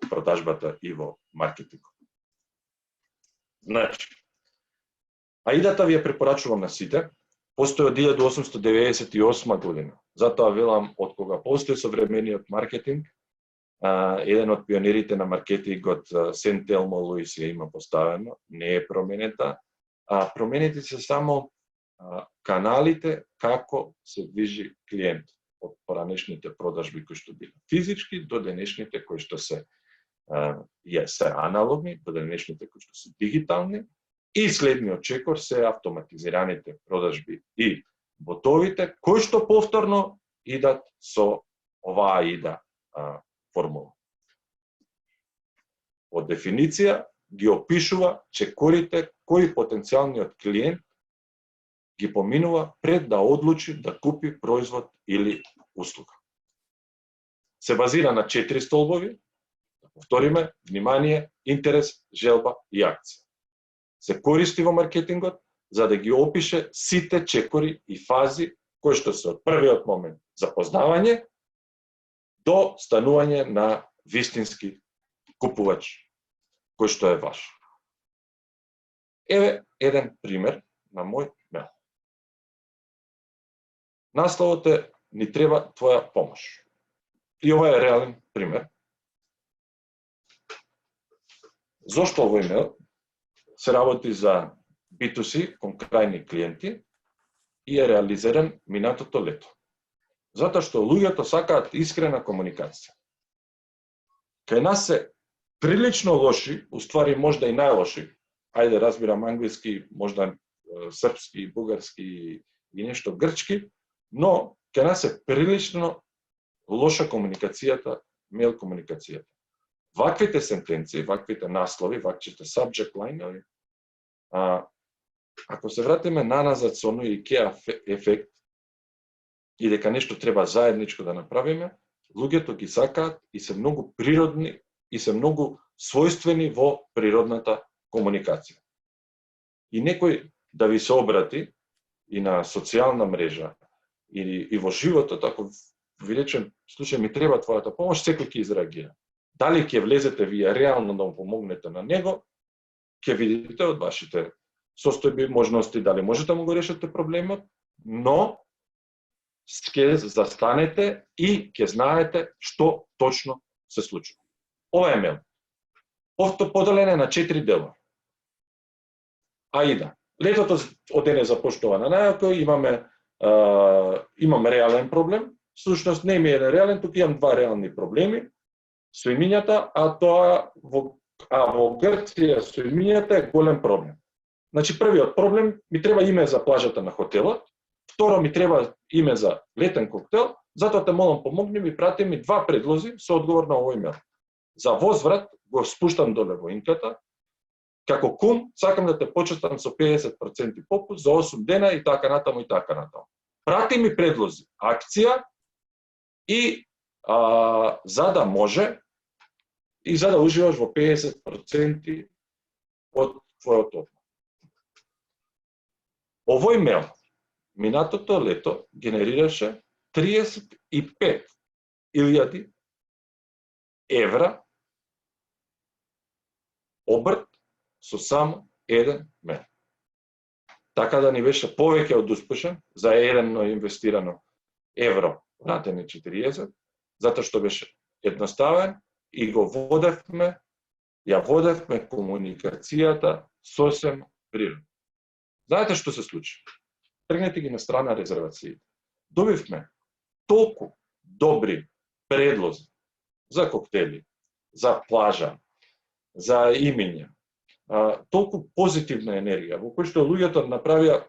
продажбата и во маркетингот. Значи, AIDA-та ви ја препорачувам на сите, постои од 1898 година. Затоа велам, од кога постои современиот маркетинг, еден од пионерите на маркетингот, Сент Елмо Луис ја има поставено, не е променета, променети се само каналите како се движи клиент од поранешните продажби кои што биле физички до денешните кои што се аналогни, до денешните кои што се дигитални, и следниот чекор се автоматизираните продажби и ботовите кои што повторно идат со оваа AIDA формула. Од дефиниција ги опишува чекорите кои потенцијалниот клиент ги поминува пред да одлучи да купи производ или услуга. Се базира на 4 столбови, да повториме, внимание, интерес, желба и акција. Се користи во маркетингот за да ги опише сите чекори и фази кои што се од првиот момент запознавање до станување на вистински купувач кој што е ваш. Еве еден пример на мој мейл. Насловот е "Ни треба твоја помош". И ова е реален пример. Зошто овој мейл? Се работи за B2C кон крајни клиенти и е реализиран минатото лето. Затоа што луѓето сакаат искрена комуникација. Кај нас се прилично лоши, уствари можда и најлоши, ајде разбирам англиски, можда српски, бугарски и нешто грчки, но кај нас е прилично лоша комуникацијата, мейл комуникацијата. Ваквите сентенции, ваквите наслови, ваквите subject line-ови, ако се вратиме наназад со оној IKEA ефект и дека нешто треба заедничко да направиме, луѓето ги сакаат и се многу природни и се многу својствени во природната комуникација. И некој да ви се обрати и на социјална мрежа и во животот, ако ви речем, слушај, ми треба твојата помош, секој ќе изреагира. Дали ќе влезете вие реално да му помогнете на него, ќе видите од вашите состојби, можности, дали можете да му го решите проблемот, но ќе застанете и ќе знаете што точно се случува. Ова е мейл. Поделен е на 4 дела. AIDA, летото од дене започнува на најако, имам реален проблем, всушност не ми е реален, туку имам два реални проблеми со имињата, а во Грција со имињата е голем проблем. Значи, првиот проблем, ми треба име за плажата на хотелот, второ ми треба име за летен коктел, затоа те молам помогни ми, прати ми два предлози со одговор на овој имейл. За возврат го спуштам доле во инката, како кум, сакам да те почестам со 50% попуст за 8 дена и така натаму и така натаму. Прати ми предлози, акција и за да може и за да уживаш во 50% од твојот одмор. Овој мейл минатото лето генерираше 35.000 евра обрт со само еден мейл. Така да ни беше повеќе од успешен за едно инвестирано евро вратени 40, затоа што беше едноставен и ја водевме комуникацијата сосем природно. Знаете што се случи? Тргнете ги на страна резервациите. Добивме толку добри предлози за коктели, за плажа, за имиња, толку позитивна енергија, во кој што луѓето направија,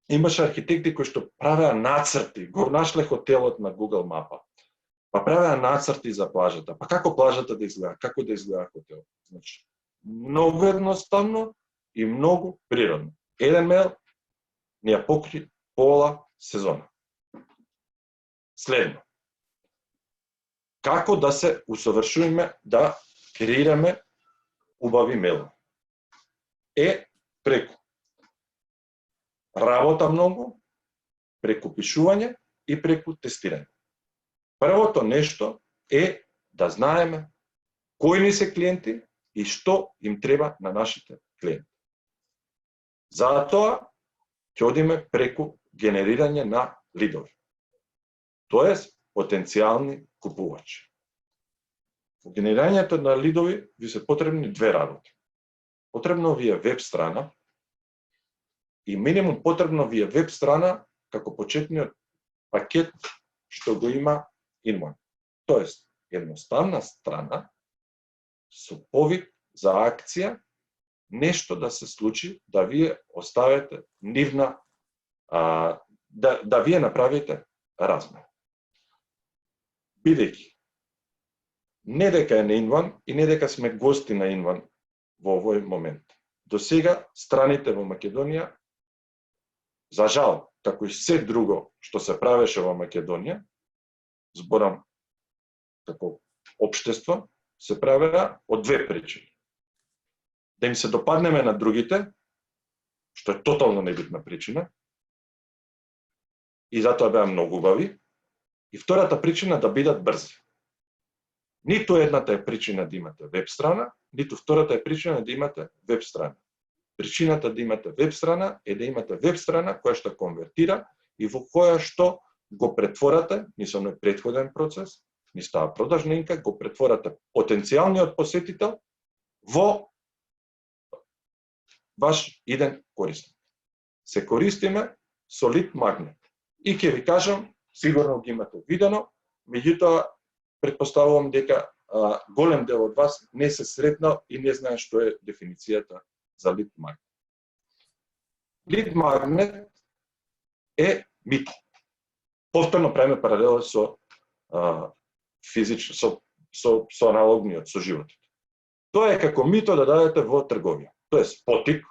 имаше архитекти кои што правеа нацрти, го нашле хотелот на Google мапа, па правеа нацрти за плажата, па како плажата да изгледа, како да изгледа хотелот. Значи, многу едноставно и многу природно. Еден мейл ни ја покри пола сезона. Следно. Како да се усовршуваме да креираме убави мейлови? Преку работа многу, преку пишување и преку тестирање. Првото нешто е да знаеме кои ни се клиенти и што им треба на нашите клиенти. Затоа ќе одиме преку генерирање на лидови, тоест потенцијални купувачи. Во генерирањето на лидови ви се потребни две работи. Потребно ви е веб страна и минимум потребно ви е веб страна како почетниот пакет што го има InOne. Тоест, едноставна страна со повик за акција, нешто да се случи, да вие оставите нивна, да вие направите размер. Бидејќи не дека е на InOne и не дека сме гости на InOne во овој момент. До сега страните во Македонија, за жал, како и се друго што се правеше во Македонија, зборам како општество, се правеа од две причини. Да им се допаднеме на другите, што е тотално небитна причина, и затоа беа многу убави, и втората причина да бидат брзи. Ниту едната е причина да имате веб страна, ниту втората е причина да имате веб страна. Причината да имате веб страна е да имате веб страна која што конвертира и во која што го претворате, со предходен процес, ни става продажна инка, го претворате потенцијалниот посетител во ваш иден корисник. Се користиме со лид магнет. И ќе ви кажам, сигурно ги имате видено, меѓутоа претпоставувам дека голем дел од вас не се сретнал и не знае што е дефиницијата за лид магнет. Лид магнет е мито. Повторно правиме паралела со со аналогниот, со животот. Тоа е како мито да дадете во трговија. Тоест потик,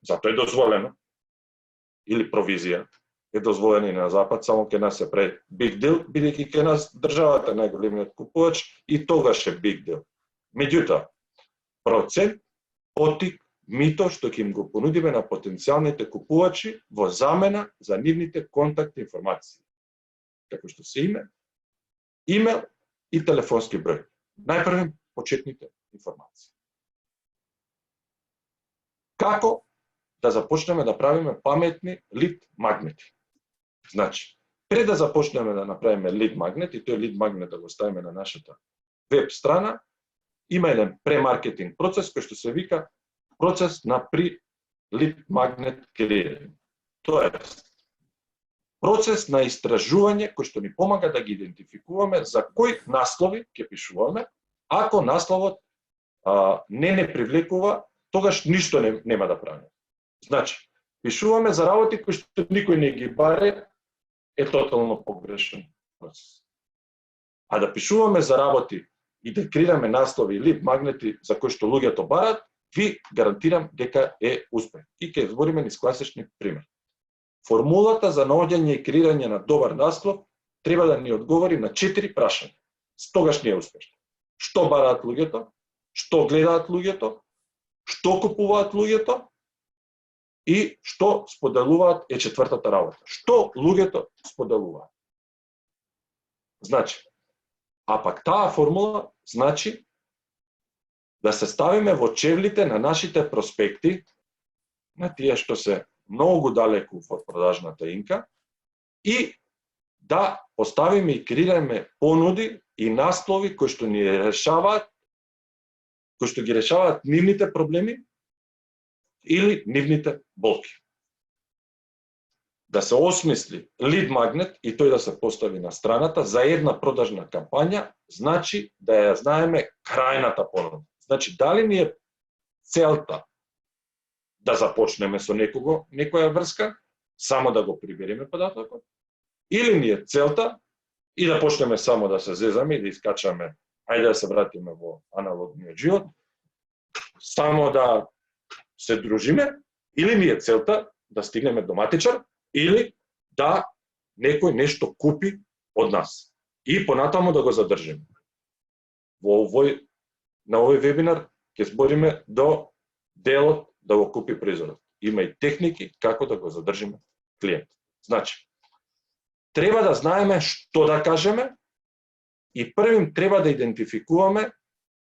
затоа е дозволено, или провизија, е дозволено и на Запад, само ке нас се прави big deal, бидејќи ке нас државата е најголемиот купувач и тогаш е big deal. Меѓутоа, процент, потик, мито што ќе им го понудиме на потенцијалните купувачи во замена за нивните контакт информации. Како што се име, имейл и телефонски број. Најпрво почетните информации. Како да започнеме да правиме паметни лид магнети? Значи, пред да започнеме да направиме лид магнет и тој лид магнет да го ставиме на нашата веб страна, има еден премаркетинг процес кој што се вика процес на lead magnet креирање. Тоа е процес на истражување кој што ни помага да ги идентификуваме за кои наслови ќе пишуваме. Ако насловот не привлекува, тогаш ништо нема да правиме. Значи, пишуваме за работи кои што никој не ги баре, е тотално погрешен процес. А да пишуваме за работи и да креираме наслови и лид магнети за кои што луѓето барат, ви гарантирам дека е успех. И ќе збориме низ класични пример. Формулата за наоѓање и креирање на добар наслов треба да ни одговори на 4 прашања. Тогаш не е успешно. Што бараат луѓето? Што гледаат луѓето? Што купуваат луѓето? И што споделуваат е четвртата работа. Што луѓето споделуваат? Значи, а пак таа формула значи да се ставиме во чевлите на нашите проспекти, на тие што се многу далеку од продажната инка, и да поставиме и креираме понуди и наслови кои што ни решаваат, кои што ги решаваат нивните проблеми или нивните болки. Да се осмисли лид магнет и тој да се постави на страната за една продажна кампања, значи да ја знаеме крајната понуда. Значи, дали ни е целта да започнеме со некого, некоја врска, само да го прибереме податокот, или ни е целта и да почнеме само да се зезаме и да искачаме, ајде да се вратиме во аналогниот живот, само да се дружиме, или ни е целта да стигнеме до матичар, или да некој нешто купи од нас и понатаму да го задржиме. На овој вебинар ќе збориме до делот да го купи производот. Има и техники како да го задржиме клиент. Значи, треба да знаеме што да кажеме и првим треба да идентификуваме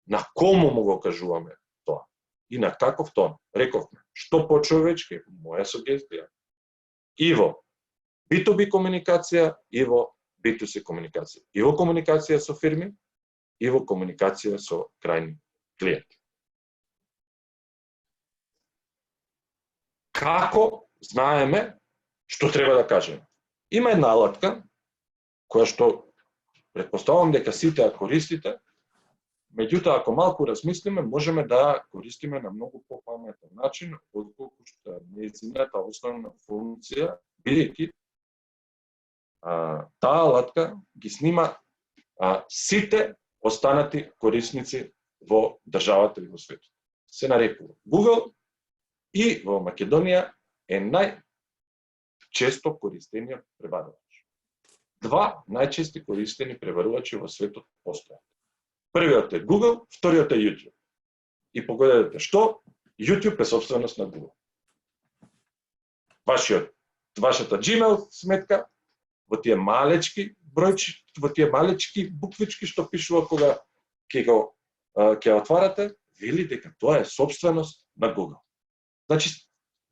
на кому му го кажуваме тоа и на каков тон. Рековме, што почовечки, моја сугестија, и во B2B комуникација, и во B2C комуникација. И во комуникација со фирми, и во комуникација со крајни клиенти. Како знаеме што треба да кажеме? Има една алатка, која што претпоставувам дека сите ја користите, меѓутоа ако малку размислиме, можеме да ја користиме на многу попаметен начин, отколку што нејзината основна функција, бидејќи таа алатка ги снима сите останати корисници во државата и во светот. Се нарекува Google и во Македонија е најчесто користениот пребарувач. Два најчести користени пребарувачи во светот постојат. Првиот е Google, вториот е YouTube. И погодете што? YouTube е собственост на Google. Вашата Gmail сметка во тие малечки бројчи, во тие малечки буквички што пишува кога ќе отварате, вели дека тоа е собственост на Google. Значи,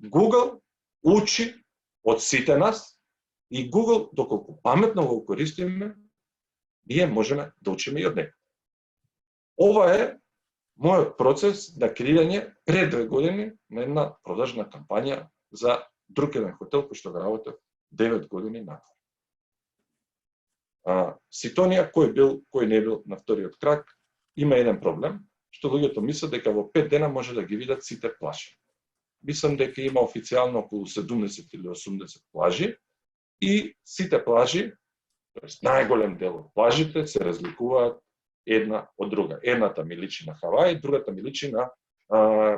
Google учи од сите нас и Google, доколку паметно го користиме, ние можеме да учиме и од него. Ова е мојот процес на креирање пред 2 години на една продажна кампања за друг еден хотел кој што го работев 9 години натаму. Ситонија, кој не бил на вториот крак, има еден проблем, што луѓето мислат дека во 5 дена може да ги видат сите плажи. Мислам дека има официјално околу 70 или 80 плажи и сите плажи, тоест најголем дел од плажите се разликуваат една од друга. Едната ми личи на Хавај, другата ми личи на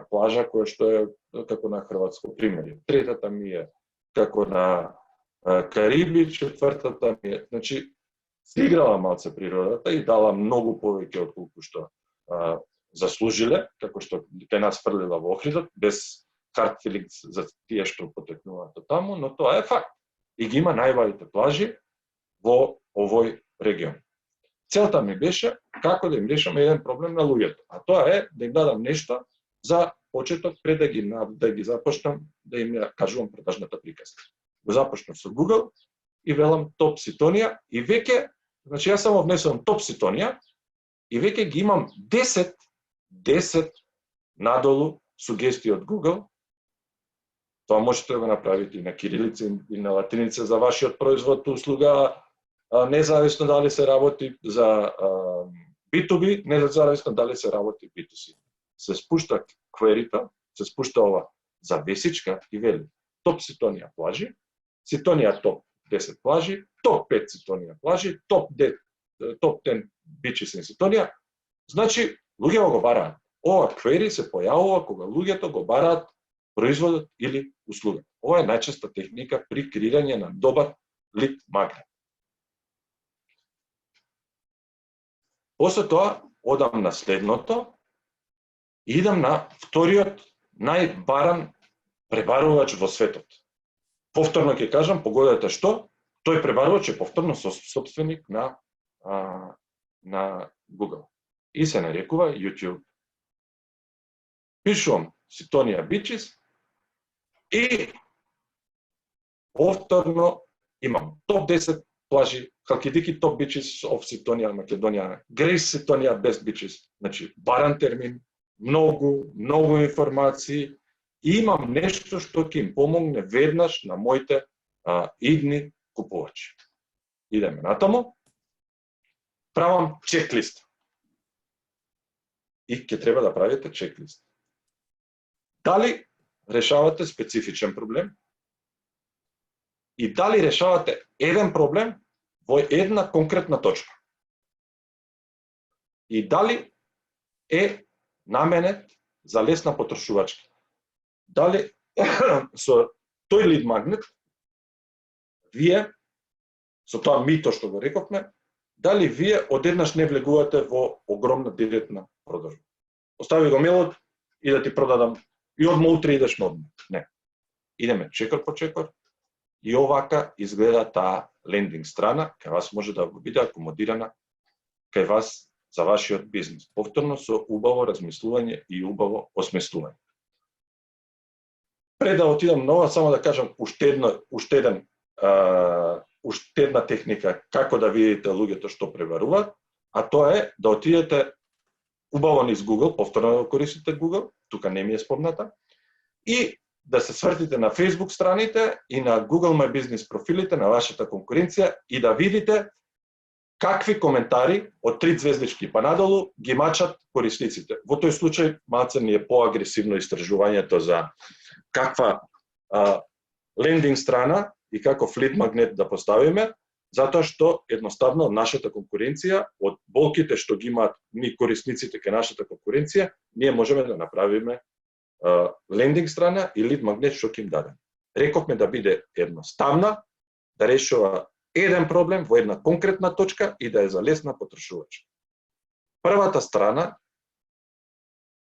плажа која што е како на хрватско примерије. Третата ми е како на Кариби, четвртата ми е, значи се играла малце природата и дала многу повеќе од колку што заслужиле, како што кај нас фрлила во Охридот, без hard feelings за тие што потекнуваат од таму, но тоа е факт. И ги има највалите плажи во овој регион. Целта ми беше како да им решам еден проблем на луѓето, а тоа е да им дадам нешто за почеток пред да ги започнам да им ја кажувам продажната приказка. Го започнав со Google и велам топ Ситонија и веќе, значи јас само внесувам топ Ситонија и веќе ги имам 10 надолу сугестии од Google Тоа можете да го направите и на кирилица и на латиница за вашиот производ, услуга, независно дали се работи за B2B, независно дали се работи B2C. Се спушта кверита, се спушта ова завесичка и вели топ Ситонија плажи, Ситонија топ 10 плажи, топ 5 Ситонија плажи, топ 10 бичис in Ситонија. Значи, луѓето го бараат. Ова квери се појавува кога луѓето го бараат производот или услугата. Ова е најчеста техника при креирање на добар лид магнет. После тоа, одам на следното и идам на вториот најбаран пребарувач во светот. Повторно ќе кажам, погодете што, тој пребарувач е повторно собственик на Google и се нарекува YouTube. Пишувам Ситонија Бичис и повторно имам топ 10 плажи, Халкидики топ бичис of Ситонија, Македонија, Грейс Ситонија best бичис, значи баран термин, многу информации и имам нешто што ќе им помогне веднаш на моите идни купувачи. Идеме натаму, правам чеклист. И ќе треба да правите чеклист. Дали решавате специфичен проблем и дали решавате еден проблем во една конкретна точка. И дали е наменет за лесна потрошувачка. Дали со тој лид магнет вие, со тоа мито што го рековме, дали вие одеднаш не влегувате во огромна директна продажба. Остави го мейлот и да ти продадам и одма утре идеш на одма. Не. Идеме чекор по чекор и овака изгледа таа лендинг страна, кај вас може да биде акомодирана кај вас за вашиот бизнес. Повторно со убаво размислување и убаво осмислување. Пред да отидам на ова, само да кажам уште една техника како да видите луѓето што пребаруваат, а тоа е да отидете убаво низ Google, повторно да користите Google, тука не ми е спомната, и да се свртите на Facebook страните и на Google My Business профилите на вашата конкуренција и да видите какви коментари од 3 звездички па надолу ги мачат корисниците. Во тој случај малце ни е поагресивно истражувањето за каква лендинг страна и каков лид магнет да поставиме, затоа што едноставно нашата конкуренција, од болките што ги имаат ни корисниците кај нашата конкуренција, ние можеме да направиме лендинг страна и лид магнет што ќе им дадем. Рековме да биде едноставна, да решува еден проблем во една конкретна точка и да е за лесна потрошувач. Првата страна,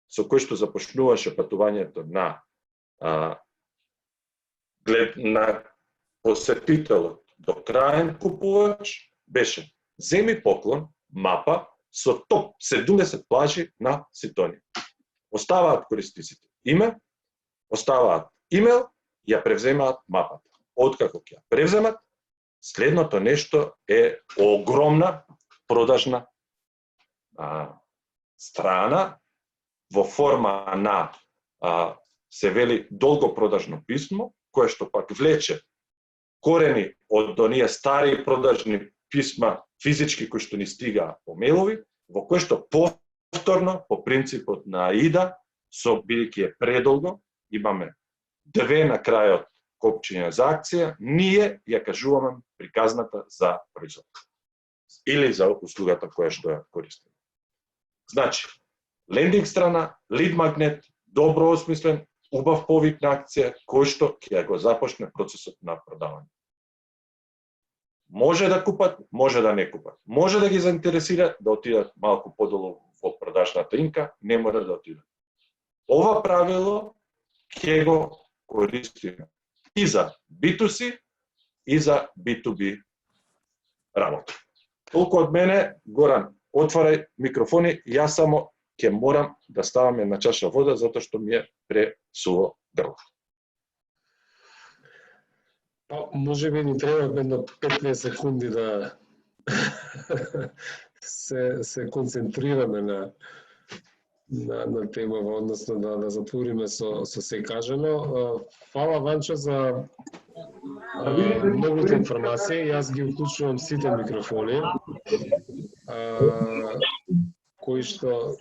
со кој што започнуваше патувањето на посетителот до краен купувач, беше земи поклон, мапа со топ 70 плажи на Ситонија. Оставаат корисниците име, оставаат имейл, ја превземаат мапата. Откако ќе ја превземат, следното нешто е огромна продажна страна во форма на се вели долго продажно писмо, кое што пак влече корени од оние стари продажни писма физички кои што ни стигаа по мейлови, во кои што повторно по принципот на АИДА, со бидејќи е предолго, имаме 2 на крајот копчење за акција, ние ја кажуваме приказната за производ или за услугата која што ја користиме. Значи, лендинг страна, лид магнет, добро осмислен, убав повик на акција, кој што ќе го започне процесот на продавање. Може да купат, може да не купат. Може да ги заинтересира да отидат малку подолу во продажната инка, не мора да отидат. Ова правило ќе го користиме и за B2C, и за B2B работа. Толку од мене, Горан, отварај микрофони, јас само ќе морам да ставам една чаша вода, затоа што ми е пресуво грло. Па, може би ни треба едно 15 секунди да се концентрираме на на темава, односно да затвориме со се кажано. Фала Ванчо за многуте информации. Јас ги уклучувам сите микрофони кои што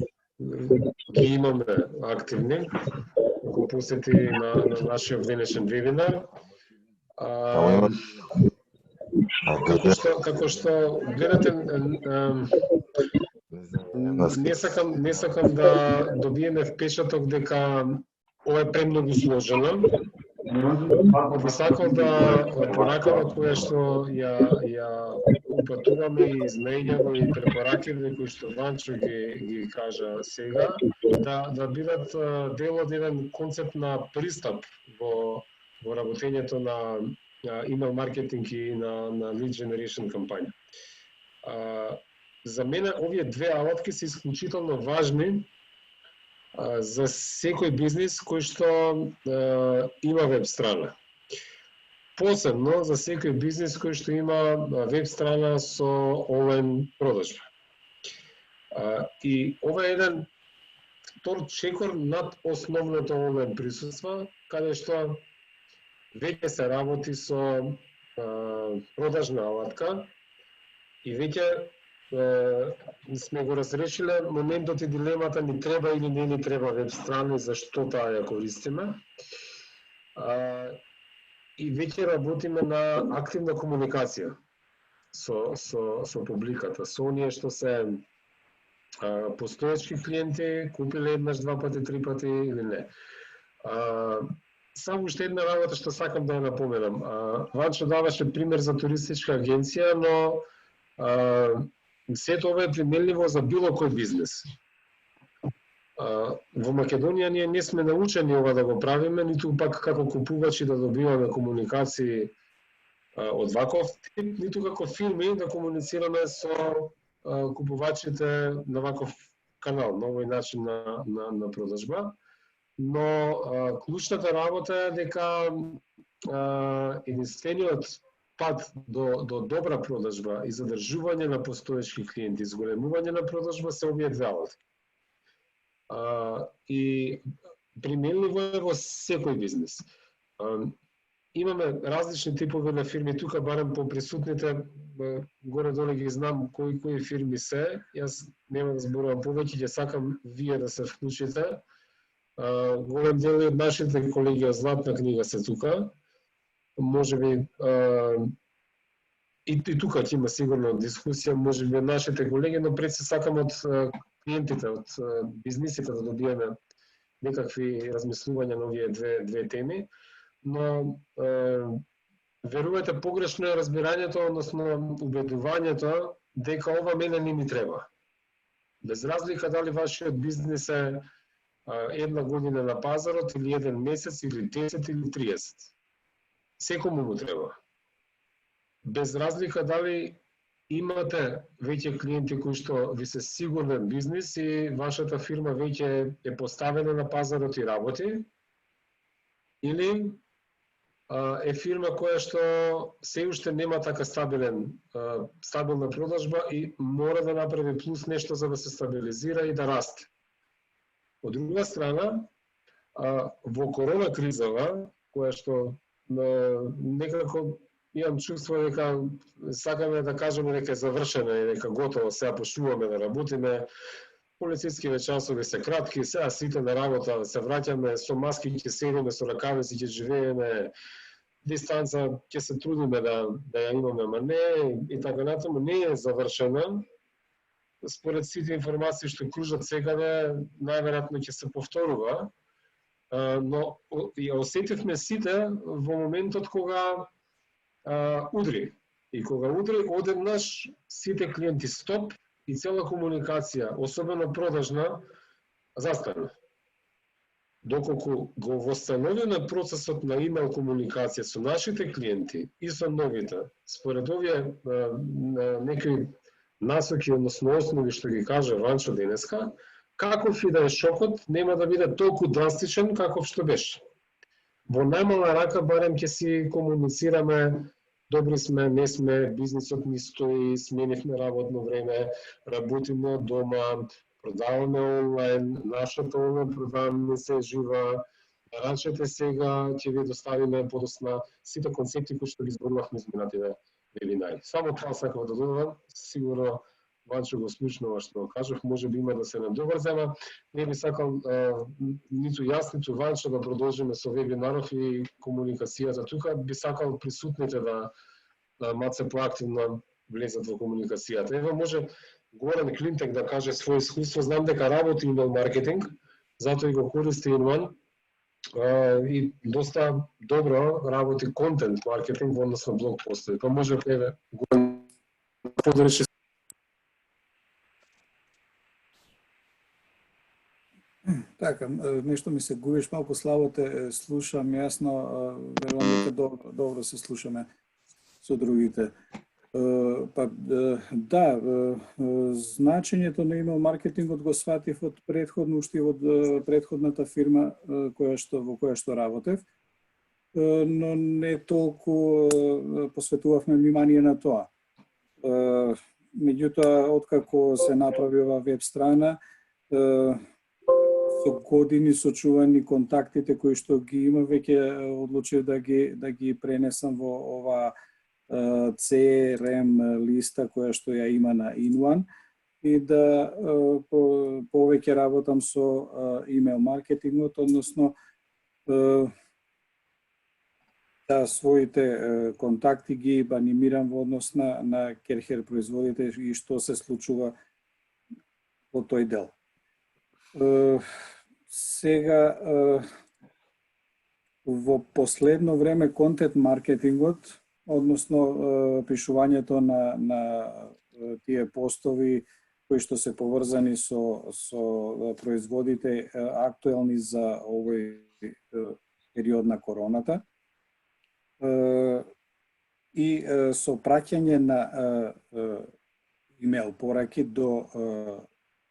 ги имаме активни. Ако посети на нашиот денешен вебинар. Како што гледате, не сакам да добиеме впечаток дека ова е премногу сложено. Би сакал да поракава која што ја упатуваме и знаењава и препораките кои што Ванчо ги кажа сега, да бидат дел од еден концепт на пристап во работењето на email маркетинг и на lead generation кампања. За мене овие две алатки се исклучително важни за секој бизнис кој што има веб страна. Посебно за секој бизнис кој што има веб страна со онлайн продажба. И ова е еден втор чекор над основното онлайн присуство, каде што веќе се работи со продажна алатка и веќе сме го разрешиле моментот и дилемата ни треба или не ни треба веб страна и зашто таа ја користиме. И веќе работиме на активна комуникација со публиката, со оние што се постоечки клиенти, купиле еднаш, два пати, три пати или не. Само уште една работа што сакам да ја напоменам. Ванчо даваше пример за туристичка агенција, но сето ова е применливо за било кој бизнес. Во Македонија ние не сме научени ова да го правиме, ниту пак како купувачи да добиваме комуникации од ваков тип, ниту како фирми да комуницираме со купувачите на ваков канал, на овој начин на продажба. Но клучната работа е дека единствениот пат до добра продажба и задржување на постоечки клиенти, зголемување на продажба се овие две алатки. И применливо е во секој бизнес. Имаме различни типови на фирми, тука барем по присутните, горе-доле ги знам кои фирми се, јас нема да зборувам повеќе, ќе сакам вие да се вклучите. Голем дел од нашите колеги од Златна книга се тука. Можеби и тука ќе има сигурно дискусија, можеби од нашите колеги, но пред се сакам од клиентите, од бизнисите да добиеме некакви размислувања на овие две теми, но верувајте, погрешно е разбирањето, односно убедувањето дека ова мене не ми треба. Без разлика дали вашиот бизнес е една година на пазарот или еден месец или 10 или 30. Секому му треба. Без разлика дали имате веќе клиенти кои што ви се сигурен бизнис и вашата фирма веќе е поставена на пазарот и работи, или е фирма која што се уште нема така стабилна продажба и мора да направи плюс нешто за да се стабилизира и да расте. Од друга страна, во корона кризава, која што некако имам чувство дека сакаме да кажеме дека е завршена и дека готово, сега почнуваме да работиме, полициските часови се кратки, сега сите на работа се враќаме, со маски ќе седиме, со ракавици ќе живееме, дистанца ќе се трудиме да ја имаме, ама не и така натаму, не е завршена. Според сите информации што кружат секаде, најверојатно ќе се повторува, но ја осетивме сите во моментот кога удри. И кога удри, одеднаш сите клиенти стоп и цела комуникација, особено продажна, застана. Доколку го восстановиме процесот на имейл комуникација со нашите клиенти и со новите, според овие некои насоки, односно основи што ги кажа Ванчо денеска, каков и да е шокот, нема да биде толку драстичен каков што беше. Во најмала рака барем ќе си комуницираме, добри сме, не сме, бизнисот ни стои, сменивме работно време, работиме од дома, продаваме онлайн, нашата онлайн продаваме се жива, рачете сега, ќе ви доставиме подосна сите концепти кои што ги зборувавме изминатите вебинари. Само тоа сакав да додадам, сигурно Ванчо го слушнува што кажав, може би има да се надоврзема. Не би сакал ниту јас, ниту Ванчо да продолжиме со вебинаров и комуникацијата тука. Би сакал присутните да малце поактивно влезат во комуникацијата. Ева може Горан Клинтек да каже своје искуство. Знам дека работи имейл маркетинг, затоа и го користи инван. И доста добро работи контент маркетинг во однос на блог постои. Па може еве Горан поделиш. Така, нешто ми се губиш малку, слабо те слушам јасно, верувам дека добро се слушаме со другите. Па да, значењето на имейл маркетингот го сватив од претходно, уште од претходната фирма во која што работев, но не толку посветувавме внимание на тоа. Меѓутоа, откако се направи ова веб страна, со години сочувани контактите кои што ги има, веќе одлучив да ги пренесам во ова CRM листа која што ја има на Inone и да повеќе работам со имейл маркетингот, односно да своите контакти ги анимирам во однос на керхер производите и што се случува во тој дел. Сега во последно време контент маркетингот, односно пишувањето на тие постови кои што се поврзани со производите актуелни за овој период на короната и со праќање на имейл пораки до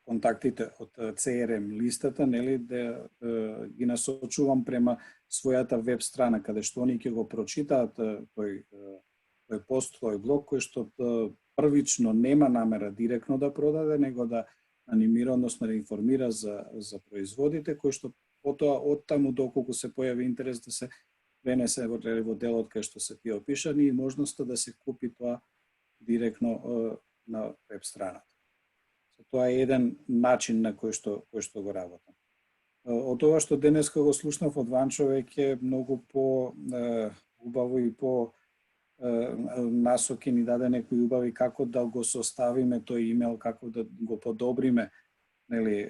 контактите од CRM листата, нели, да ги насочувам према својата веб страна, каде што они ќе го прочитаат тој пост, тој блог, кој што првично нема намера директно да продаде, него да анимира, односно да информира за производите, кои што потоа од таму доколку се појави интерес да се пренесе во делот кај што се тие опишани и можноста да се купи тоа директно на веб страната. Тоа е еден начин на кој што го работам. Од тоа што денеска го слушнав од Ванчо, веќе многу по убаво и по насоки ни даде некои убави како да го составиме тој имейл, како да го подобриме, нели,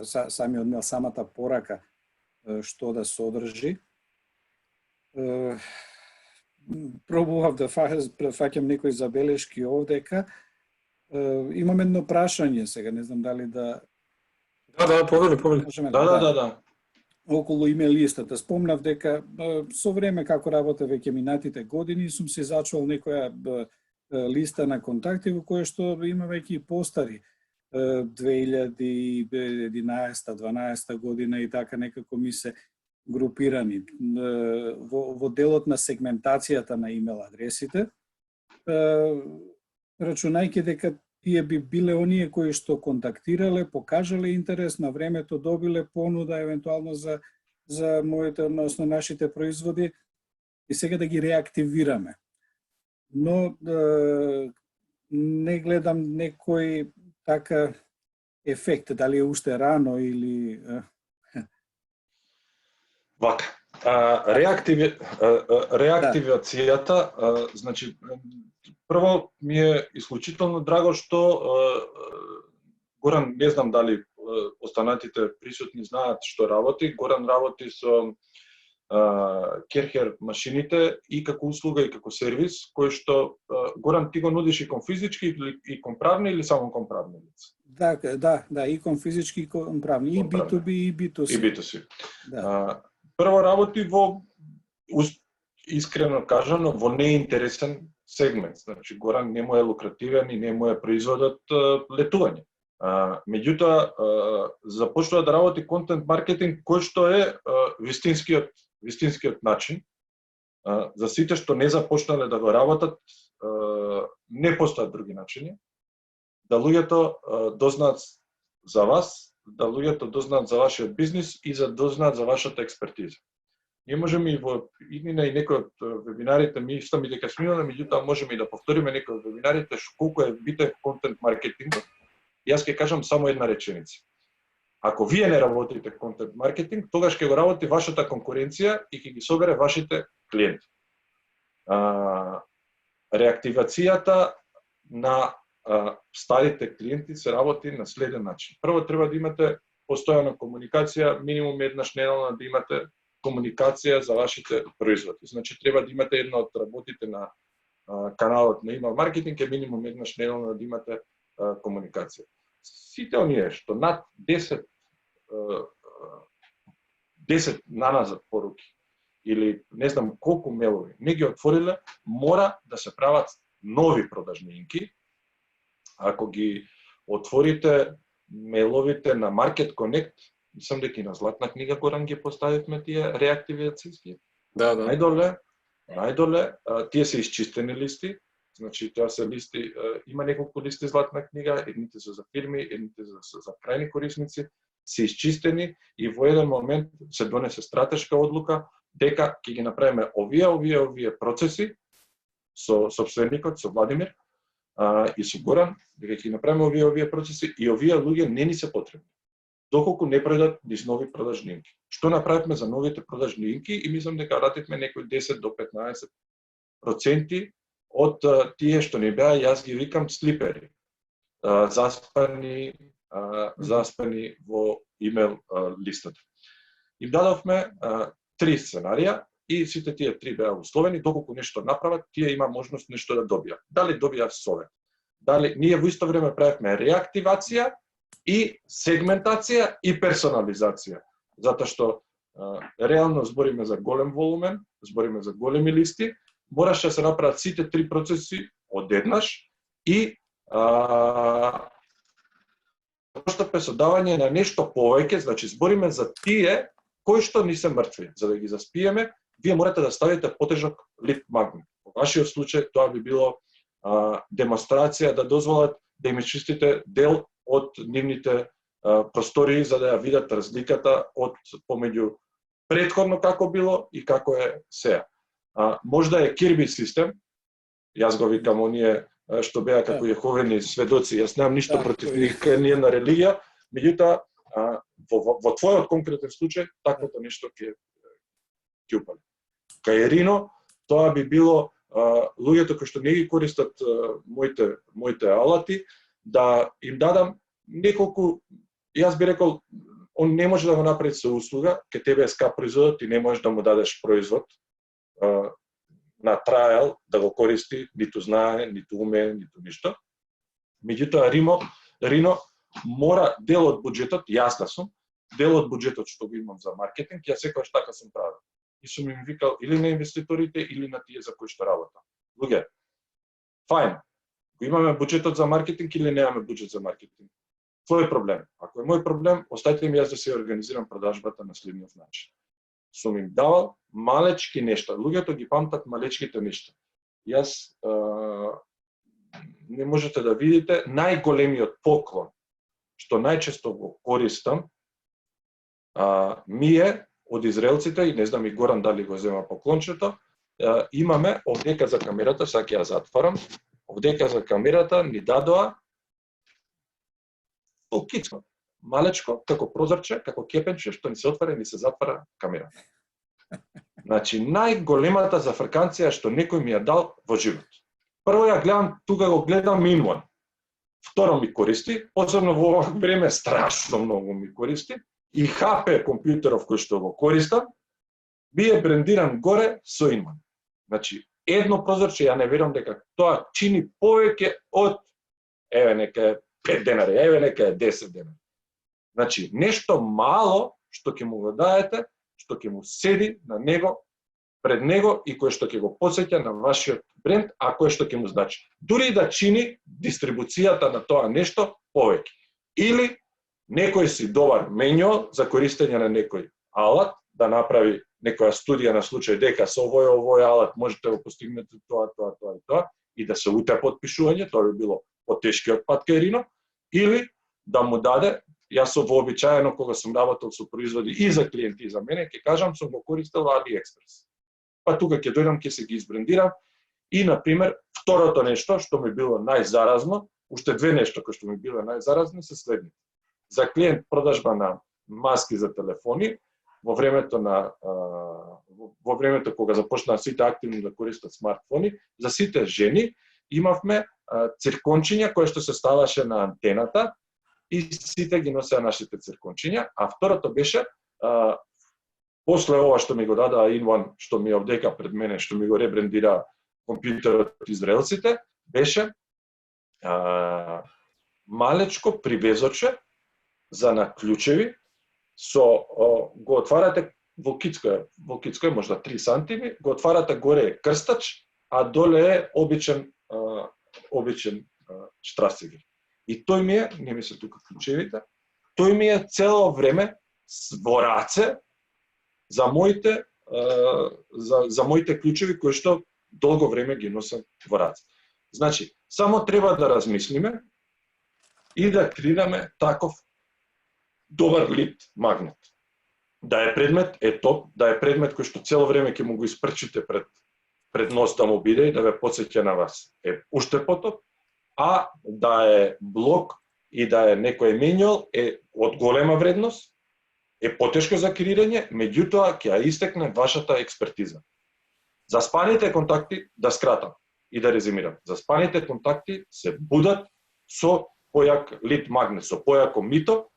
самиот имейл, самата порака што да содржи. Пробував да фаќам некои забелешки овдека. Имам едно прашање сега, не знам дали да... Да, повели. Да. Околу имейл листата. Спомнав дека со време како работа веќе минатите години сум се зачувал некоја листа на контакти во која што има веќе и постари 2011-12 година и така некако ми се групирани во делот на сегментацијата на имейл адресите, рачунајќи дека тие би биле оние кои што контактирале, покажале интерес, на времето добиле понуда евентуално за моите, односно нашите производи и сега да ги реактивираме. Но не гледам некој така ефект, дали е уште рано или... Вака. Реактивацијата, значи, прво ми е исклучително драго што Горан, не знам дали останатите присутни знаат што работи. Горан работи со керхер машините и како услуга и како сервис, кој што Горан ти го нудиш и кон физички и кон правни или само кон правни лица? Да, и кон физички и кон правни, и B2B и B2C. И B2C. Да. Прво работи во, искрено кажано, во неинтересен сегмент. Значи, Горан не му е лукративен и не му е производот летување. Меѓутоа, започнува да работи контент маркетинг, кој што е вистинскиот начин. За сите што не започнале да го работат, не постојат други начини. Да луѓето дознаат за вас, да луѓето дознаат за вашиот бизнис и за дознаат за вашата експертиза. Ние можеме и во иднина и некои од вебинарите, ми исто дека смиламе, меѓутоа можеме и да повториме некои од вебинарите колку е битен контент маркетингот. Јас ќе кажам само една реченица. Ако вие не работите контент маркетинг, тогаш ќе го работи вашата конкуренција и ќе ги собере вашите клиенти. Реактивацијата на старите клиенти се работи на следен начин. Прво треба да имате постојана комуникација, минимум еднаш неделно да имате комуникација за вашите производи. Значи треба да имате една од работите на каналот на имейл маркетинг е минимум еднаш неделно да имате комуникација. Сите оние што над 10 наназад поруки или не знам колку мейлови не ги отвориле, мора да се прават нови продажнинки. Ако ги отворите мейловите на Market Connect, мислам дека и на Златна книга Горан ги поставивме тие реактивацијски. Да. Најдоле, тие се исчистени листи, значи тоа се листи, има неколку листи Златна книга, едните се за фирми, едните за крајни корисници, се исчистени и во еден момент се донесе стратешка одлука дека ќе ги направиме овие процеси со собственикот, со Владимир и со Горан, дека ќе направиме овие процеси и овие луѓе не ни се потребни, доколку не пројдат низ нови продажнинки. Што направивме за новите продажнинки и мислам дека вративме некои 10 до 15% од тие што не беа, јас ги викам слипери, заспани во имейл листата. Им дадовме 3 сценарија и сите тие 3 беа условени, доколку нешто направат, тие има можност нешто да добијат. Дали добијат совет? Дали ние во исто време правевме реактивација и сегментација и персонализација, затоа што реално збориме за голем волумен, збориме за големи листи, мораше да се направат сите 3 процеси одеднаш и постапе со давање на нешто повеќе, значи збориме за тие кои што не се мртви. За да ги заспиеме, вие морате да ставите потежок лип магнет. Во вашиот случај тоа би било демонстрација да дозволат да им чистите дел од нивните простории за да ја видат разликата од помеѓу претходно како било и како е сега. Можда е Kirby систем, јас го викам оние што беа како јеховени сведоци, јас немам ништо против нив, ние на религија, меѓутоа во твојот конкретен случај таквото нешто ќе упали. Кај Ерино тоа би било луѓето кои што не ги користат моите алати, да им дадам неколку, јас би рекол, он не може да го направи со услуга, ке тебе е скап производот и не можеш да му дадеш производ на трајал да го користи, ниту знае, ниту уме, ниту ништо. Меѓутоа Рино мора дел од буџетот, јас да сум, дел од буџетот што го имам за маркетинг, јас секогаш така сум правил. И сум им викал или на инвеститорите или на тие за кои што работам. Луѓе, фајн, го имаме буџетот за маркетинг или немаме буџет за маркетинг? Твој проблем. Ако е мој проблем, оставете ми јас да се организирам продажбата на следниот начин. Сум им давал малечки нешта. Луѓето ги памтат малечките нешта. Јас не можете да видите најголемиот поклон што најчесто го користам ми е од израелците и не знам и Горан дали го зема поклончето. Имаме овдека за камерата, сак ја затварам. Овдека за камерата ни дадоа кицко, малечко, како прозорче, како кепенче, што ни се отвара и ни се затвара камерата. Значи, најголемата зафрканција што некој ми ја дал во живот. Прво ја гледам, тука го гледам минуан. Второ ми користи, посебно во ова време страшно многу ми користи. И HP компјутеров кој што го користам, би е брендиран горе со Inman. Значи, едно прозорче, ја не верувам дека тоа чини повеќе од, еве нека 5 денари, еве нека 10 денари. Значи, нешто мало што ќе му го даете, што ќе му седи на него, пред него и кое што ќе го посеќа на вашиот бренд, а кое што ќе му значи. Дури да чини дистрибуцијата на тоа нешто повеќе. Или некој си добар менјуал за користење на некој алат, да направи некоја студија на случај дека со овој алат можете да постигнете тоа и тоа, и да се утепа од пишување, тоа би било потешкиот пат кај Рино, или да му даде јас со вообичаено кога сум работел со производи и за клиенти и за мене, ќе кажам сум го користел AliExpress. Па тука ќе дојдам, ќе се ги избрендирам и на пример второто нешто што ми било најзаразно, уште две нешто кои што ми било најзаразни се следните. За клиент продажба на маски за телефони во времето кога започнаа сите активно да користат смартфони, за сите жени имавме циркончиња кои што се ставаше на антената и сите ги носеа нашите циркончиња, а второто беше после ова што ми го дадаа Inone, што ми е овдека пред мене, што ми го ребрендира компјутерот израелците, беше малечко привезоче за на клучеви го отварате во кицко е можда 3 сантими, го отварате горе е крстач, а доле е обичен штрасигер. И тој ми е, не ми се тука клучевите, тој ми е цело време во раце за моите клучеви кои што долго време ги носам во раце. Значи, само треба да размислиме и да креираме таков добар лид магнет. Да е предмет е топ, да е предмет кој што цело време ќе му го испрчите пред нос да му биде и да ве потсеќа на вас. Е уште потоп, а да е блок и да е некој менјуал е од голема вредност, е потешко за креирање, меѓутоа ќе ја истекне вашата експертиза. Заспаните контакти, да скратам и да резимирам, заспаните контакти се будат со појак лид магнет, со појако мито,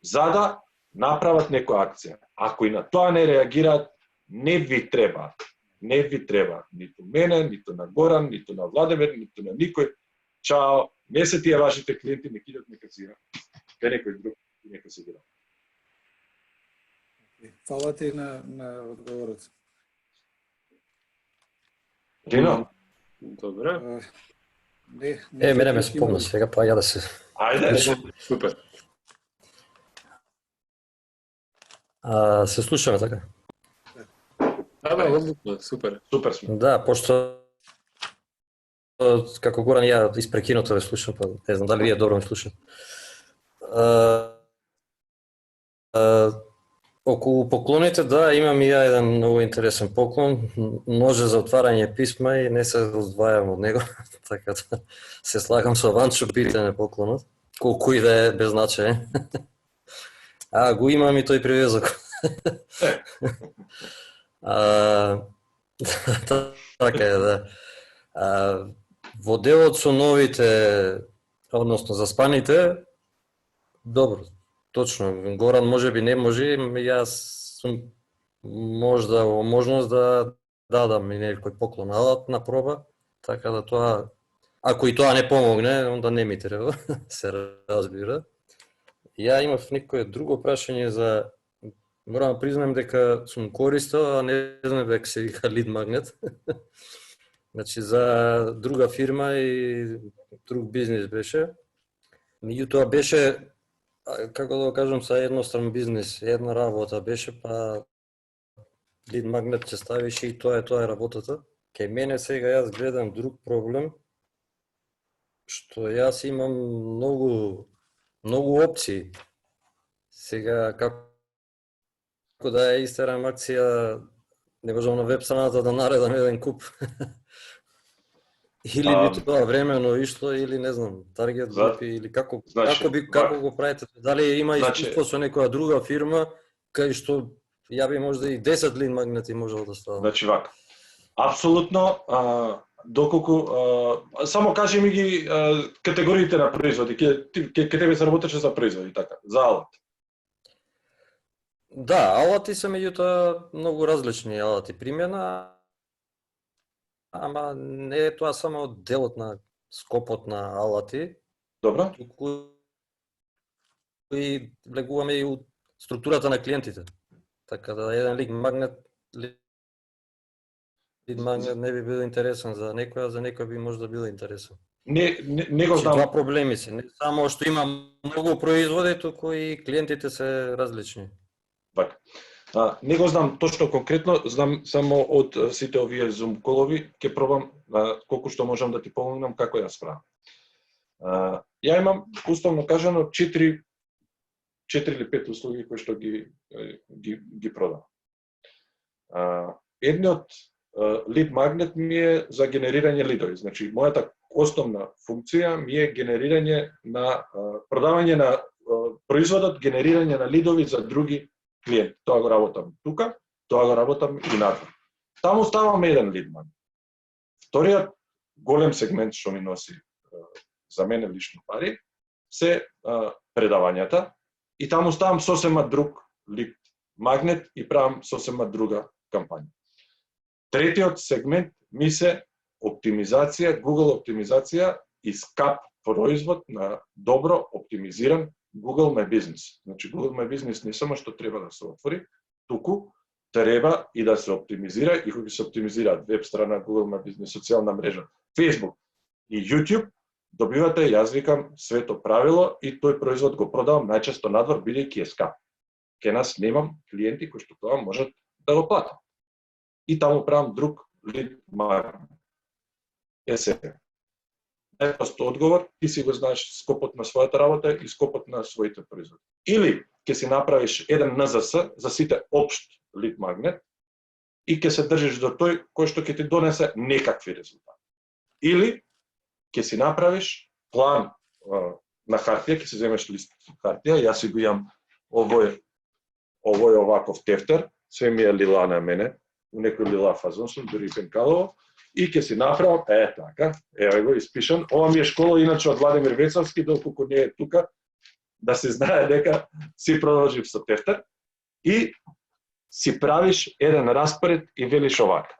за да направат некоја акција. Ако и на тоа не реагираат, не ви треба. Не ви треба. Ниту мене, ниту на Горан, ниту на Владимир, ниту на никој. Чао, не се тие вашите клиенти, не кидат нека сира. Ке некој друг нека се игра. Фала ти на одговорот. Дино? Добре. Мене ме спомна сега, па ја да се... Ајде. Супер. Се слушаме така? Да, одлично, супер. Супер сме. Да, пошто како Горан ја испрекинато ве слушам, па не знам дали вие добро ме слушате. Околу поклоните, да, имам и ја еден многу интересен поклон, ноже за отварање писма и не се одвајам од него, така да се слагам со Ванчо, битен е поклонот, колку и да е без значање. Го имам и тој привезок. Така е, да. Во делот со новите, односно заспаните, добро, точно, Горан можеби не може, јас сум можда во можност да дадам и некој поклон алат на проба, така да тоа, ако и тоа не помогне, онда не ми треба, се разбира. Ја имав некој друго прашање за, морам да признам дека сум користел, а не знам дека се вика лид магнет. Значи за друга фирма и друг бизнис беше. Меѓутоа беше, како да го кажам, са едностран бизнис, една работа беше, па лид магнет ќе ставиш и тоа е работата. Кај мене сега јас гледам друг проблем, што јас имам многу опции. Сега како да ја истерам акција, не можам на веб страната да наредам еден куп. Или би тоа времено ишло, или не знам, таргет групи, или како го правите? Дали има искуство со некоја друга фирма, кај што ја би можда и 10 лид магнети можел да ставам? Значи вака. Апсолутно, доколку само кажи ми ги категориите на производи, ке тебе се работеше за производи, така, за алат. Да, алати се меѓутоа многу различни алати примена, ама не е тоа само делот на скопот на алати. Добро. Туку и влегуваме и у структурата на клиентите. Така да еден лид магнет не би бил интересен за некој, а за некој би можда бил интересен. Не го знам. Два проблеми се, не само што има многу производи, туку и клиентите се различни. Вака. Не го знам точно конкретно, знам само од сите овие Zoom колови, ќе пробам колку што можам да ти помогнам како ја справам. Ја имам, уставно кажано, 4 4 или 5 услуги кои што ги продавам. Едниот лид магнет ми е за генерирање лидови. Значи, мојата основна функција ми е генерирање на продавање на производот, генерирање на лидови за други клиенти. Тоа го работам тука, тоа го работам и надвор. Таму ставам еден лид магнет. Вториот голем сегмент што ми носи за мене лично пари се предавањата и таму ставам сосема друг лид магнет и правам сосема друга кампања. Третиот сегмент ми се оптимизација, Google оптимизација и скап производ на добро оптимизиран Google My Business. Значи Google My Business не само што треба да се отвори, туку треба и да се оптимизира и кога се оптимизираат веб страна, Google My Business, социјална мрежа, Facebook и YouTube, добивате, јас викам, свето правило и тој производ го продавам најчесто надвор бидејќи е скап. Ке нас немам клиенти кои што тоа можат да го платат. И таму правам друг лид магнет. Сега. Најпрост одговор, ти си го знаеш скопот на својата работа и скопот на своите производи. Или ќе си направиш еден НЗС за сите општ лид магнет и ќе се држиш до тој кој што ќе ти донесе некакви резултати. Или ќе си направиш план на хартија, ќе си земеш лист хартија, јас си го имам овој оваков тефтер, све ми е лила на мене, у некој лила фазон сум, дури и пенкалово, и ќе си направам, така, еве го испишан, ова ми е школа, иначе од Владимир Вецовски, доколку не е тука, да се знае дека си продолжив со тефтер, и си правиш еден распоред и велиш овака.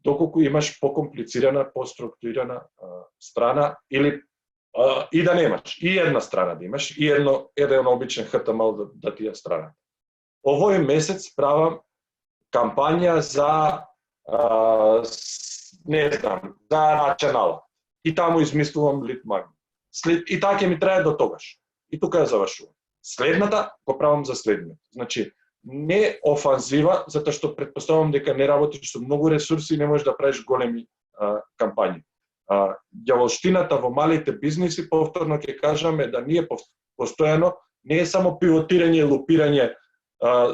Доколку имаш покомплицирана, поструктурирана страна, или и да немаш, и една страна да имаш, и еден обичен HTML да ти е страна. Овој месец правам кампања за не знам, за рачанала. И таму измислувам лид магнет. И така ќе ми трае до тогаш. И тука ја завршувам. Следната го правам за следниот. Значи, не офанзива, затоа што претпоставувам дека не работиш со многу ресурси и не можеш да правиш големи кампањи. Ѓаволштината во малите бизниси, повторно ќе кажаме да ние постојано не е само пивотирање и лупирање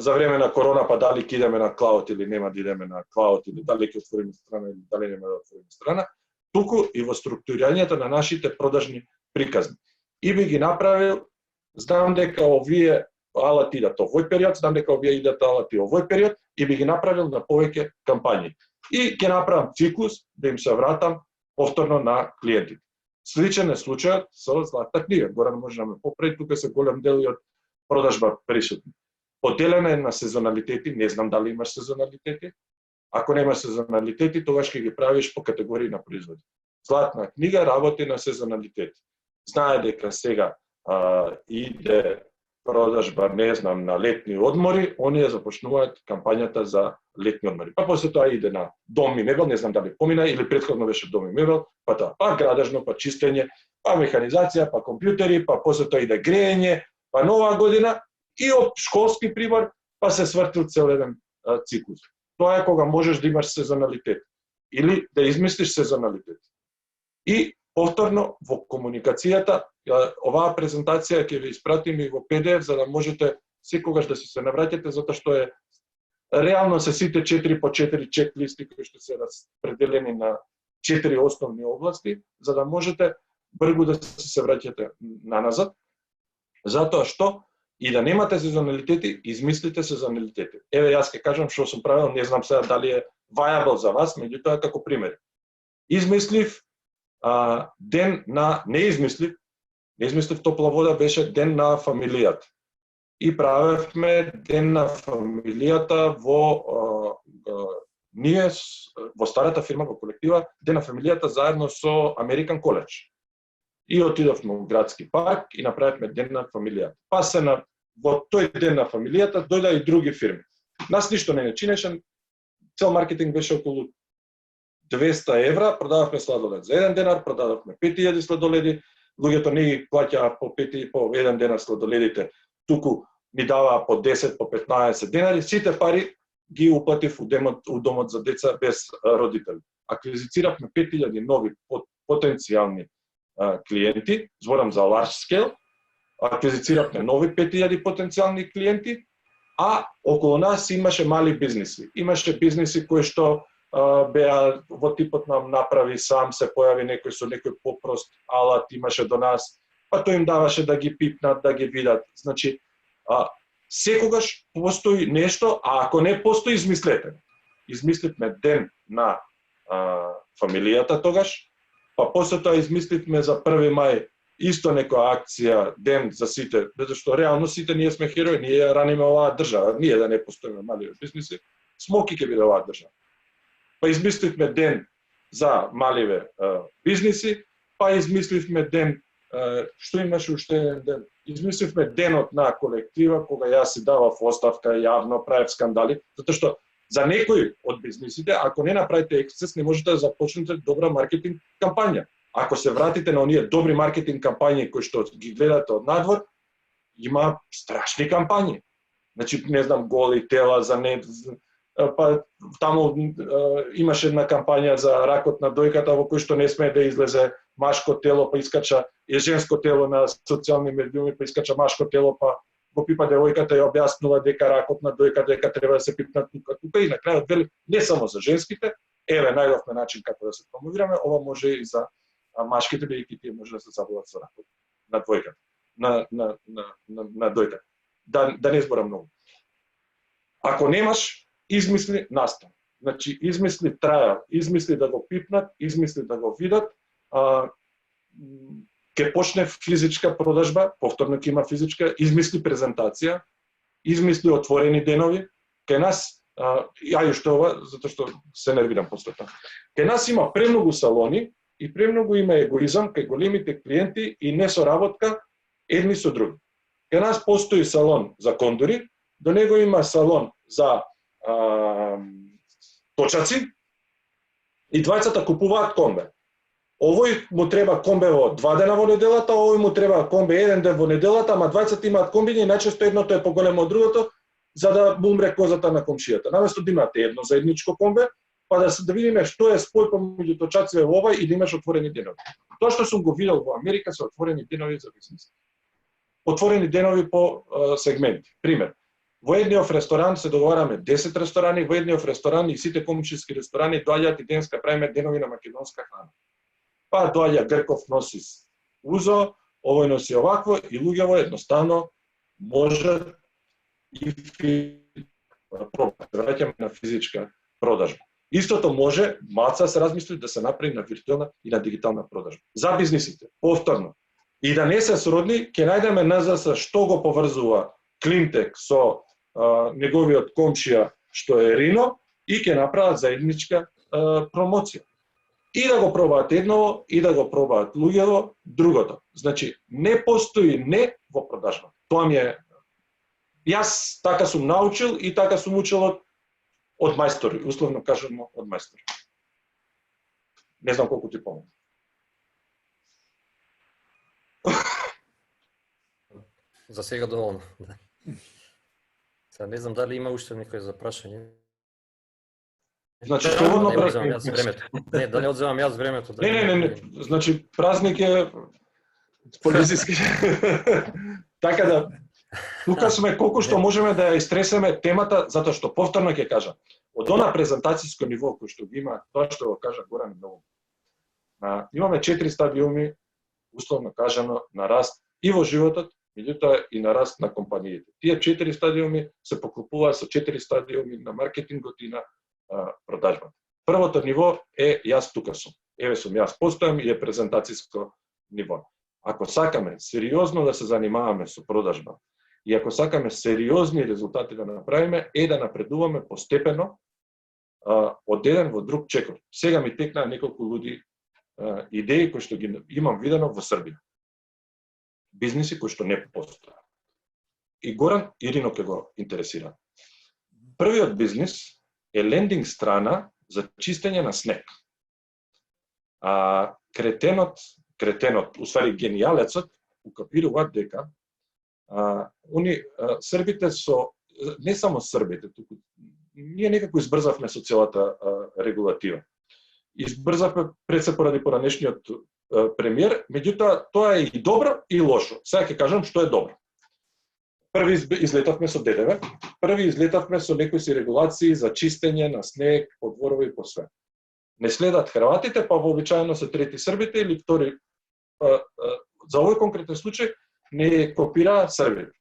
за време на корона, па дали ќе идеме на клауд или нема да идеме на клауд, или дали ќе отвориме страна или дали нема да отвориме страна, туку и во структурирањето на нашите продажни приказни. И би ги направил, знам дека овие алати идат овој период, знам дека овие идат алати овој период, и би ги направил на повеќе кампањи. И ќе направам циклус да им се вратам повторно на клиентите. Сличен е случајот со Златна книга. Горан може да ме поправи, тука се голем дел од продажба присутни. Поделена е на сезоналитети, не знам дали имаш сезоналитети. Ако немаш сезоналитети, тогаш ќе ги правиш по категории на производи. Златна книга работи на сезоналитети. Знае дека сега иде продажба, не знам, на летни одмори, оние започнуваат кампањата за летни одмори. Па после тоа иде на дом и мебел, не знам дали помина, или претходно беше дом и мебел, па тоа, па градажно, па чистење, па механизација, па компјутери, па после тоа иде грејење, па нова година, и од школски прибор, па се свртил цел еден циклус. Тоа е кога можеш да имаш сезоналитет, или да измислиш сезоналитет. И повторно во комуникацијата, оваа презентација ќе ви испратим и во PDF, за да можете секогаш да се навраќате, затоа што е реално се сите 4 по 4 чек-листи кои што се распределени на 4 основни области, за да можете бргу да се враќате наназад, затоа што и да немате сезоналитети, измислите сезоналитети. Еве јас ќе кажам што сум правил, не знам сега дали е viable за вас, меѓутоа како пример. Измислив ден на не измислив топла вода, беше ден на фамилијата. И правевме ден на фамилијата ние во старата фирма, во колектива, ден на фамилијата заедно со American College. И отидовме во градски парк и направивме ден на фамилијата. Па во тој ден на фамилијата дојда и други фирми. Нас ништо не чинеше, цел маркетинг беше околу 200 евра, продававме сладолед за 1 денар, продававме 5000 сладоледи, луѓето не ги плаќаа по 1 денар сладоледите, туку ни даваа по 10, по 15 денари, сите пари ги уплатив у домот за деца без родители. Аквизициравме 5000 нови потенцијални клиенти, зборам за large scale, аквизициравме нови 5000 потенцијални клиенти, а околу нас имаше мали бизниси. Имаше бизниси кои што беа во типот на направи сам, се појави некој со некој попрост алат, имаше до нас, па тој им даваше да ги пипнат, да ги видат. Значи, секогаш постои нешто, а ако не постои, измислете. Измисливме ден на фамилијата тогаш, па после тоа измисливме за 1 мај исто некоја акција, ден за сите, зашто реално сите ние сме херои, ние раниме оваа држава, ние да не постоиме мали бизниси, смоки ќе биде оваа држава. Па измисливме ден за маливе бизниси, па измисливме ден, што имаше уште еден ден, измисливме денот на колектива, кога јас си давав оставка, јавно правев скандали, затоа што за некои од бизнисите, ако не направите ексцес, не можете да започнете добра маркетинг кампања. Ако се вратите на оние добри маркетинг кампањи кои што ги гледате од надвор, има страшни кампањи. Значи, не знам, голи тела за не... Па таму имаше една кампања за ракот на дојката во кој што не смее да излезе машко тело, па искача и женско тело на социјални медиуми, па искача машко тело, па го пипа девојката и објаснува дека ракот на дојка, дека треба да се пипнат тука и на крајот вели не само за женските, еве најдовме начин како да се промовираме, ова може и за машките, бидејќи тие може да се заболат со ракот на двојката, на дојката. Да не зборам многу. Ако немаш, измисли настан. Значи, измисли трајал, измисли да го пипнат, измисли да го видат, ќе почне физичка продажба, повторно ќе има физичка, измисли презентација, измисли отворени денови, кај нас, ја уште ова, затоа што се нервирам после тоа. Кај нас има премногу салони и премногу има егоизам кај големите клиенти и несоработка едни со други. Кај нас постои салон за кондори, до него има салон за точаци и двајцата купуваат комбе. Овој му треба комбе во 2 дена во неделата, овој му треба комбе 1 ден во неделата, ама двајцата имаат комбини и најчесто едното е поголемо од другото, за да му умре козата на комшијата. Наместо да имате едно заедничко комбе, па да видиме што е спој помеѓу точаците во овој и да имаш отворени денови. Тоа што сум го видел во Америка се отворени денови за бизнис. Отворени денови по сегменти. Пример. Во едниот ресторан се договараме 10 ресторани, во едниот ресторан и сите комшиски ресторани доаѓаат и денеска правиме денови на македонска храна. Па доаѓа Грков носи узо, овој носи овакво и луѓево едноставно може и враќаме на физичка продажба. Истото може, маца се размисли да се направи на виртуелна и на дигитална продажба. За бизнисите, повторно. И да не се сродни, ќе најдеме назад што го поврзува Клинтек со неговиот комшија што е Рино и ќе направат заедничка промоција. И да го пробаат едново, и да го пробаат луѓето, другото. Значи, не постои не во продажба. Тоа ми е... Јас така сум научил и така сум учил од мајстори, условно кажано од мајстори. Не знам колку ти помогна. За сега доволно. Сега не знам дали има уште некој за прашање. Значи, слободно одземам јас времето. Не, да не одземам јас времето. Не. Значи, празник е полициски. Така да, тука сме колку што можеме да ја истресеме темата, затоа што повторно ќе кажам, од она презентацијско ниво кој што ги има, тоа што го кажа Горан многу. Имаме 4 стадиуми, условно кажано, на раст и во животот, меѓутоа и на раст на компаниите. Тие 4 стадиуми се поклопуваат со 4 стадиуми на маркетингот и на продажбата. Првото ниво е јас тука сум. Еве сум јас, постојам и е презентацијско ниво. Ако сакаме сериозно да се занимаваме со продажба и ако сакаме сериозни резултати да направиме, е да напредуваме постепено од еден во друг чекор. Сега ми текнаа неколку луди идеи кои што ги имам видено во Србија. Бизниси кои што не постојат. И Горан и Рино ќе го интересира. Првиот бизнис е лендинг страна за чистење на снег. Кретенот, усвари генијалецот, укапируваат дека србите со, не само србите, туку ние некако избрзавме со целата регулатива. Избрзавме пред се поради поранешниот премиер, меѓутоа тоа е и добро и лошо. Сега ќе кажам што е добро. Први излетавме со ДДВ, први излетавме со некои си регулации за чистење на снег, по дворови и по све. Не следат хрватите, па вообичаено се трети србите или втори. За овој конкретен случај не копира србите.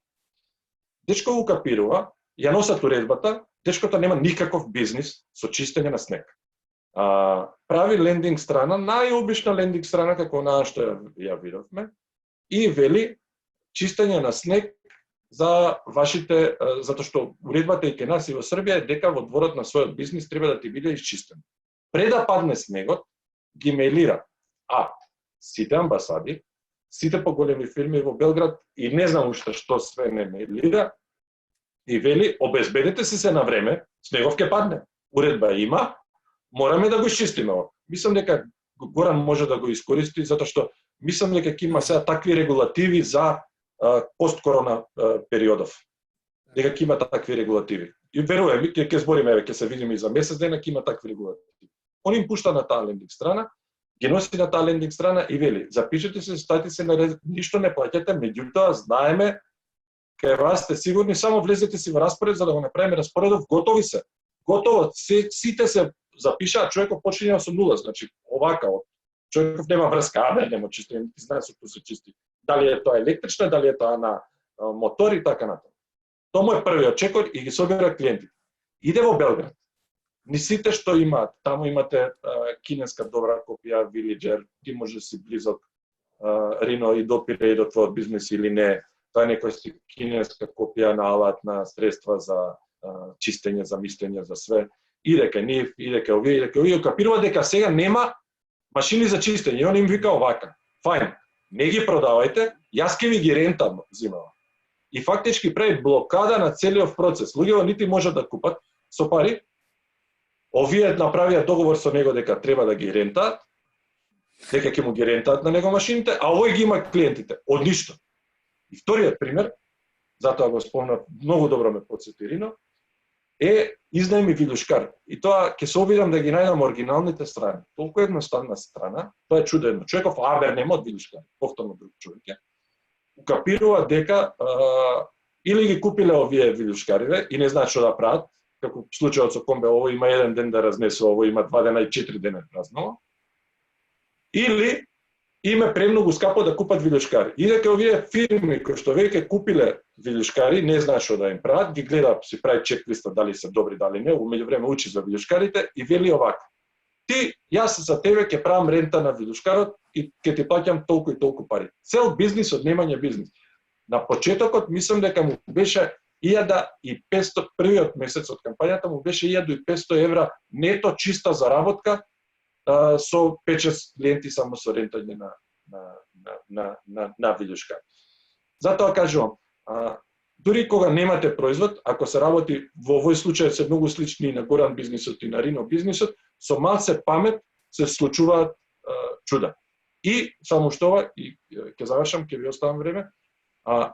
Дечко го капирува, ја носат уредбата, дечкото нема никаков бизнис со чистење на снег. Прави лендинг страна, најобична лендинг страна како онаа што ја видовме, и вели чистење на снег за вашите, затоа што уредбата и ке нас и во Србија е дека во дворот на својот бизнис треба да ти биде исчистен. Пред да падне снегот, ги мейлира сите амбасади, сите поголеми фирми во Белград и не знам уште што све не мейлира и вели обезбедете се на време, снегов ќе падне. Уредба има, мораме да го исчистиме. Мислам дека Горан може да го искористи затоа што мислам дека ќе има сега такви регулативи за посткорона периодов. Дека ќе има такви регулативи. И верувам, ќе збориме, ќе се видиме и за месец дена, ќе има такви регулативи. Он им пушта на таа лендинг страна, ги носи на таа лендинг страна и вели, запишете се, стати се на ред, ништо не плаќате, меѓутоа знаеме кај вас сте сигурни, само влезете си во распоред за да го направиме распоредов, готови се. Готово, сите се запишаа, човекот почиња со нула, значи овака, човеков нема врска, нема чисти, не знае со што се чисти. Дали е тоа електрична, дали е тоа на мотор и така натаму. Тоа му е првиот чекор и ги собира клиентите. Иде во Белград. Ни сите што имаат, таму имате кинеска добра копија, Villager, ти може си близок Рино и допире и до твојот бизнес или не. Тоа е некоја си кинеска копија на алат, на средства за чистење, за мислење, за све. Иде кај нив, иде кај овие, капирува дека сега нема машини за чистење. И он им вика овака, фајн, не ги продавајте, јас ќе ви ги рентам зимава. И фактички прави блокада на целиот процес. Луѓето нити можат да купат со пари, овие направија договор со него дека треба да ги рентаат, дека ќе му ги рентаат на него машините, а овој ги има клиентите. Од ништо. И вториот пример, затоа го спомнав, многу добро ме потсети Рино, е изнајми вилушкар. И тоа ќе се обидам да ги најдам оригиналните страни. Толку едноставна страна, тоа е чудено. Човеков абер нема од вилушкар, повторно друг човек е. Укапирува дека или ги купиле овие вилушкариве и не знаат што да прават, како случајот со Комбе, ово има еден ден да разнесува, ово има 2 дена и 4 дена празнува. Или име премногу скапо да купат вилушкари. И дека овие фирми кои што веќе купиле вилушкари, не знаат што да им прават, ги гледа, си прави чек-листа дали се добри, дали не, во меѓувреме учи за вилушкарите и вели овака. Ти, јас за тебе ќе правам рента на вилушкарот и ќе ти плаќам толку и толку пари. Цел бизнис од немање бизнис. На почетокот мислам дека му беше 1500, првиот месец од кампањата му беше 1500 евра нето чиста заработка со 5-6 клиенти само со рентање на вилушкар. Затоа кажувам, дури кога немате производ, ако се работи во овој случај се многу слични на Горан бизнисот и на Рино бизнисот, со малце памет се случуваат чуда. И само што ова, и ќе завршам, ќе ви оставам време,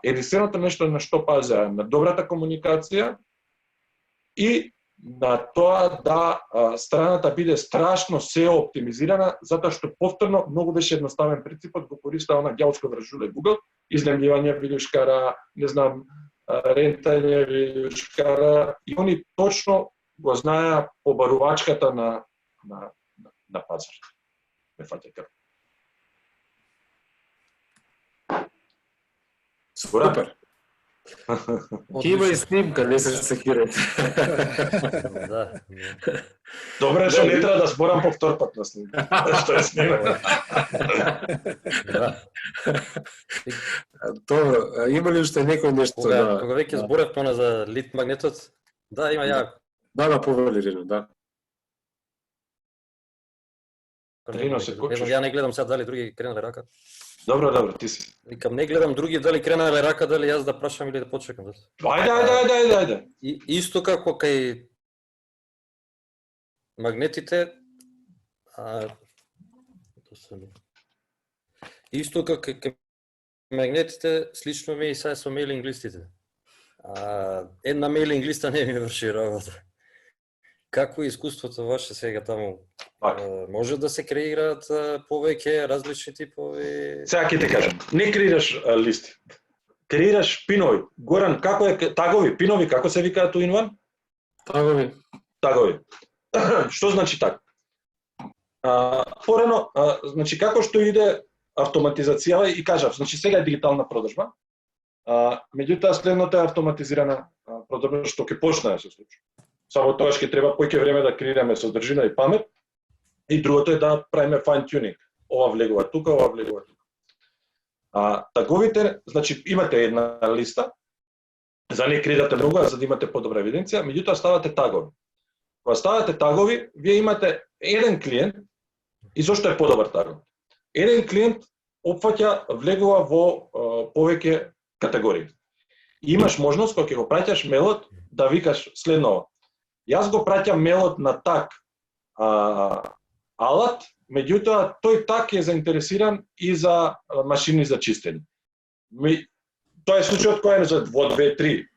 единственото нешто на што пазеа, на добрата комуникација и на тоа да страната биде страшно SEO оптимизирана, затоа што повторно многу беше едноставен принципот, го користела на ѓаучко вржуле Google, изнемљивање вилушкара, не знам, рентање вилушкара, и они точно го знаеа побарувачката на пазар. Ме фаќа крв. Супер. Ќе има и снимка, не се секирате. Да. Добре, што не треба да зборам по втор пат на снимка. Што е снимка. Да. Добро, има ли уште некој нешто? Кога веќе зборевме за лит магнетот, да, има јако. Да, повели Рино, да. Рино се кочиш. Ја не гледам сега дали други кренале рака. Добро, ти си. Викам, не гледам други дали кренале рака, дали јас да прашам или да почекам. Ајде. И исто како кај магнетите, исто како кај магнетите, слично ми и сега со мейлинг листите. Една мейлинг листа не ми врши работа. Како е искуството ваше сега таму? Така. Може да се креираат повеќе различни типови? Сега ќе ти кажам, не креираш листи. Креираш пинови. Горан, како е тагови, пинови, како се викаат у инван? Тагови. Тагови. Што значи так? Порано, значи како што иде автоматизација и кажав, значи сега е дигитална продажба. Меѓутоа следното е автоматизирана продажба што ќе почне да се случи. Само тоа ќе треба поќе време да креираме содржина и памет. И другото е да правиме fine tuning. Ова влегува тука, ова влегува тука. Таговите, значи имате една листа, за не креирате многу, за да имате подобра евиденција, меѓутоа ставате тагови. Кога ставате тагови, вие имате еден клиент, и зошто е подобар тагов? Еден клиент опфаќа, влегува во повеќе категории. И имаш можност, кога ќе го праќаш мейлот, да викаш следново. Јас го праќам мейлот на так алат, меѓутоа тој так е заинтересиран и за машини за чистење. Тоа е случајот кој е за 2, 2, 3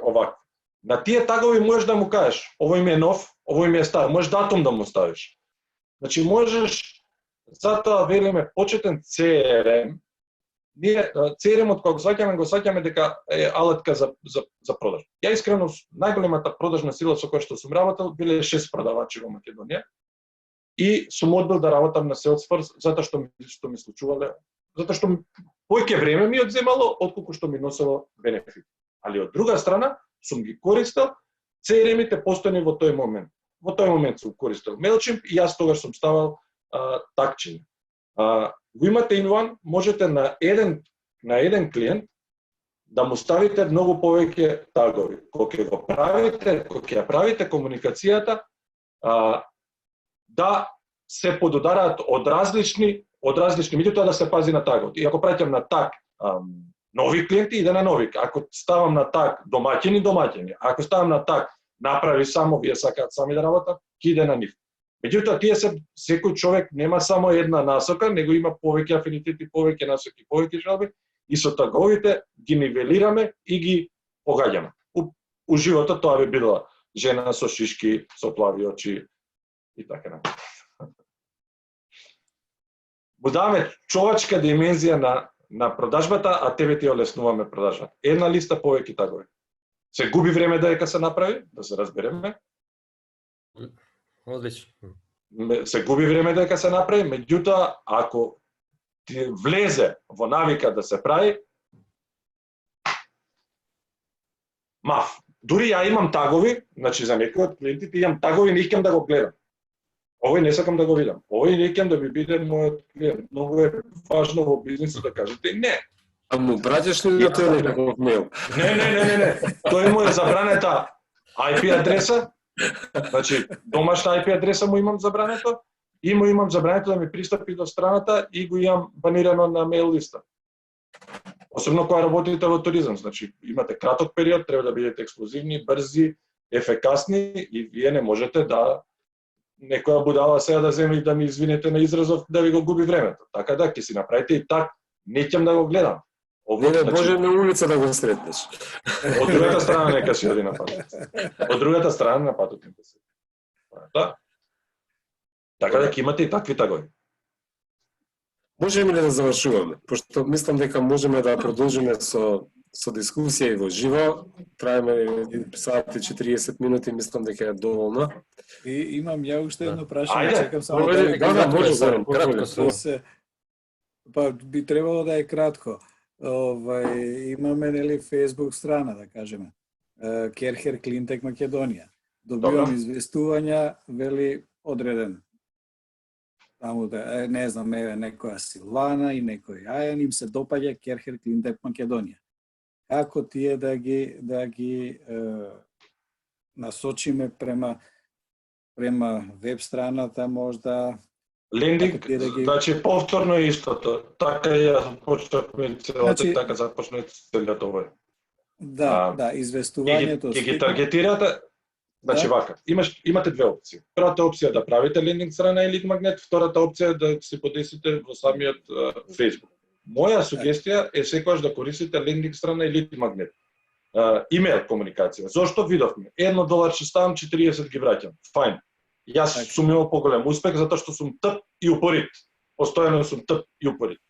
овако. На тие тагови можеш да му кажеш, овој ми е нов, овој ми е стар, можеш датум да му ставиш. Значи можеш, затоа велиме почетен CRM, ние CRM-от кога го сваќаме дека е алатка за продажба. Ја искрено најголемата продажна сила со која што сум работел биле 6 продавачи во Македонија. И сум одбил да работам на Salesforce затоа што ми случувале, затоа што поќе време ми одземало отколку што ми носело бенефит. Али од друга страна сум ги користел CRM-ите постојани во тој момент. Во тој момент сум користел Mailchimp и јас тогаш сум ставал такчиња. Го имате инван, можете на еден клиент да му ставите многу повеќе тагови. Кога ќе го правите, кога ќе ја правите комуникацијата, да се подудараат од различни, меѓутоа да се пази на тагот. И ако праќам на так нови клиенти, иде на нови. Ако ставам на так домаќини. Ако ставам на так направи само, вие сакаат сами да работат, ќе иде на нив. Меѓутоа, тие секој човек нема само една насока, него има повеќе афинитети, повеќе насоки, повеќе желби, и со таговите ги нивелираме и ги погаѓаме. У животот тоа би била жена со шишки, со плави очи и така напред. Му даваме човечка димензија на продажбата, а тебе ти олеснуваме продажбата. Една листа повеќе тагови. Се губи време дека се направи, да се разбереме. Одлично. Се губи време дека се направи, меѓутоа, ако ти влезе во навика да се прави, маф. Дури ја имам тагови, значи за некои од клиентите имам тагови, не искам да го гледам. Овој не сакам да го видам. Овој не искам да би биде мојот клиент. Многу е важно во бизнисот да кажете не. А му праќаш ли тој некаков мейл? Не. Тој му е забранета IP адреса. Значи, домашна IP адреса му имам забрането и му имам забрането да ми пристапи до страната и го имам банирано на мейл листа. Особено кога работите во туризам, значи имате краток период, треба да бидете експлозивни, брзи, ефекасни и вие не можете да некоја будала сега да земе и да ми извинете на изразов да ви го губи времето. Така да ќе си направите и так, не ќе да го гледам. Не може на улица да го сретнеш. Од другата страна нека си оди на патот. Од другата страна на патот нека си. Да. Така да ќе имате и такви тагови. Можеме ли да завршуваме? Пошто мислам дека можеме да продолжиме со дискусија и во живо. Траеме сати 40 минути, мислам дека е доволно. И имам ја уште едно прашање, Ајде. чекам само Да, може кратко се. Па би требало да е кратко. Имаме нели Facebook страна, да кажеме. Керхер Клинтек Македонија. Добивам известувања, вели одреден. Таму да, не знам, некоја Силвана и некој Ајан им се допаѓа Керхер Клинтек Македонија. Како тие да ги насочиме према веб страната можда Лендинг, значи повторно истото. Така ја почнавме целата, така започна целиот овој. Да, известувањето. Ќе ги таргетирате. Значи вака, имате две опции. Првата опција е да правите лендинг страна и лид магнет, втората опција е да се подесите во самиот Facebook. Моја сугестија е секогаш да користите лендинг страна и лид магнет. имейл комуникација. Зошто видовме? $1 ќе ставам, 40 ги враќам. Фајн. Јас сум имал поголем успех затоа што сум тп и упорит. Постојано сум тп и упорит.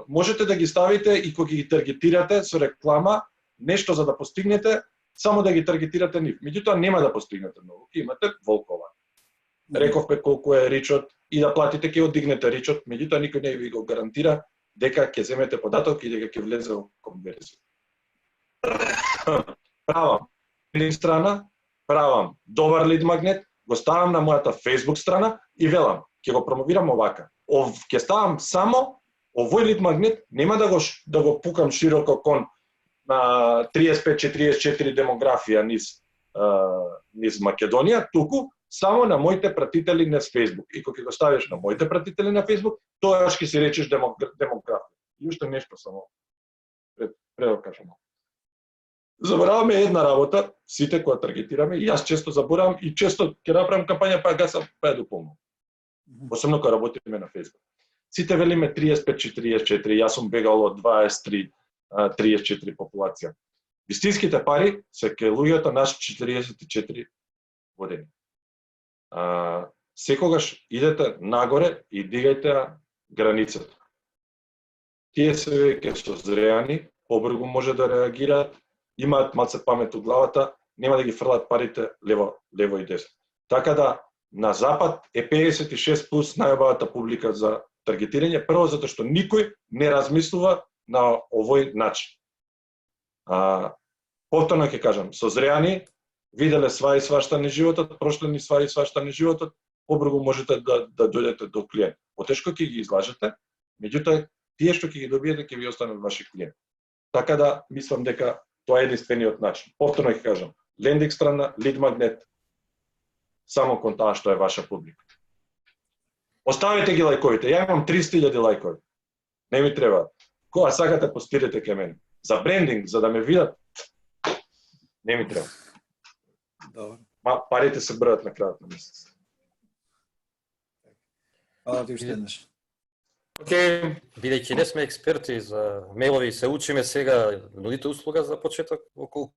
Можете да ги ставите и кога ги таргетирате со реклама, нешто за да постигнете, само да ги таргетирате нив. Меѓутоа нема да постигнете многу. Имате волкова. Рековме колку е ричот и да платите ќе одигнете ричот, меѓутоа никој не ви го гарантира дека ќе земете податок и дека ќе влезе во конверзија. Правам страна, правам добар лид магнет, го ставам на мојата Facebook страна и велам, ќе го промовирам овака. Ќе ставам само овој лид магнет, нема да го пукам широко кон на 35-44 демографија низ Македонија, туку само на моите пратители на Facebook. И кога ќе го ставиш на моите пратители на Facebook, тоаш ќе си речеш демографија. И уште нешто само пред да кажам. Забораваме една работа, сите која таргетираме, и јас често заборавам и често ќе направам кампања па гасам па ја дополнам. Посебно кога работиме на Facebook. Сите велиме 35-44, јас сум бегал од 23-34 популација. Вистинските пари се ке луѓето наш 44 години. Секогаш идете нагоре и дигајте границата. Тие се веќе созреани, побрзо може да реагираат, имаат малце памет у главата, нема да ги фрлат парите лево и десно. Така да на запад е 56 плюс најубавата публика за таргетирање, прво затоа што никој не размислува на овој начин. Повторно ќе кажам, созреани, виделе сва и свашта на животот, прошлени сва и свашта на животот, побрзо можете да дојдете до клиент. Потешко ќе ги излажете, меѓутоа тие што ќе ги добиете ќе ви останат ваши клиенти. Така да мислам дека тоа е единствениот начин. Повторно ќе кажам, лендинг страна, лид магнет, само кон таа што е ваша публика. Оставете ги лајковите. Ја имам 300.000 лајкови. Не ми треба. Кога сакате постирате ке мене. За брендинг, за да ме видат, не ми треба. Добро. Парите се бројат на крајот на месец. Фала ти уште еднаш. Океј, бидејќи не сме експерти за мејлови, се учиме сега, нудите услуга за почеток околу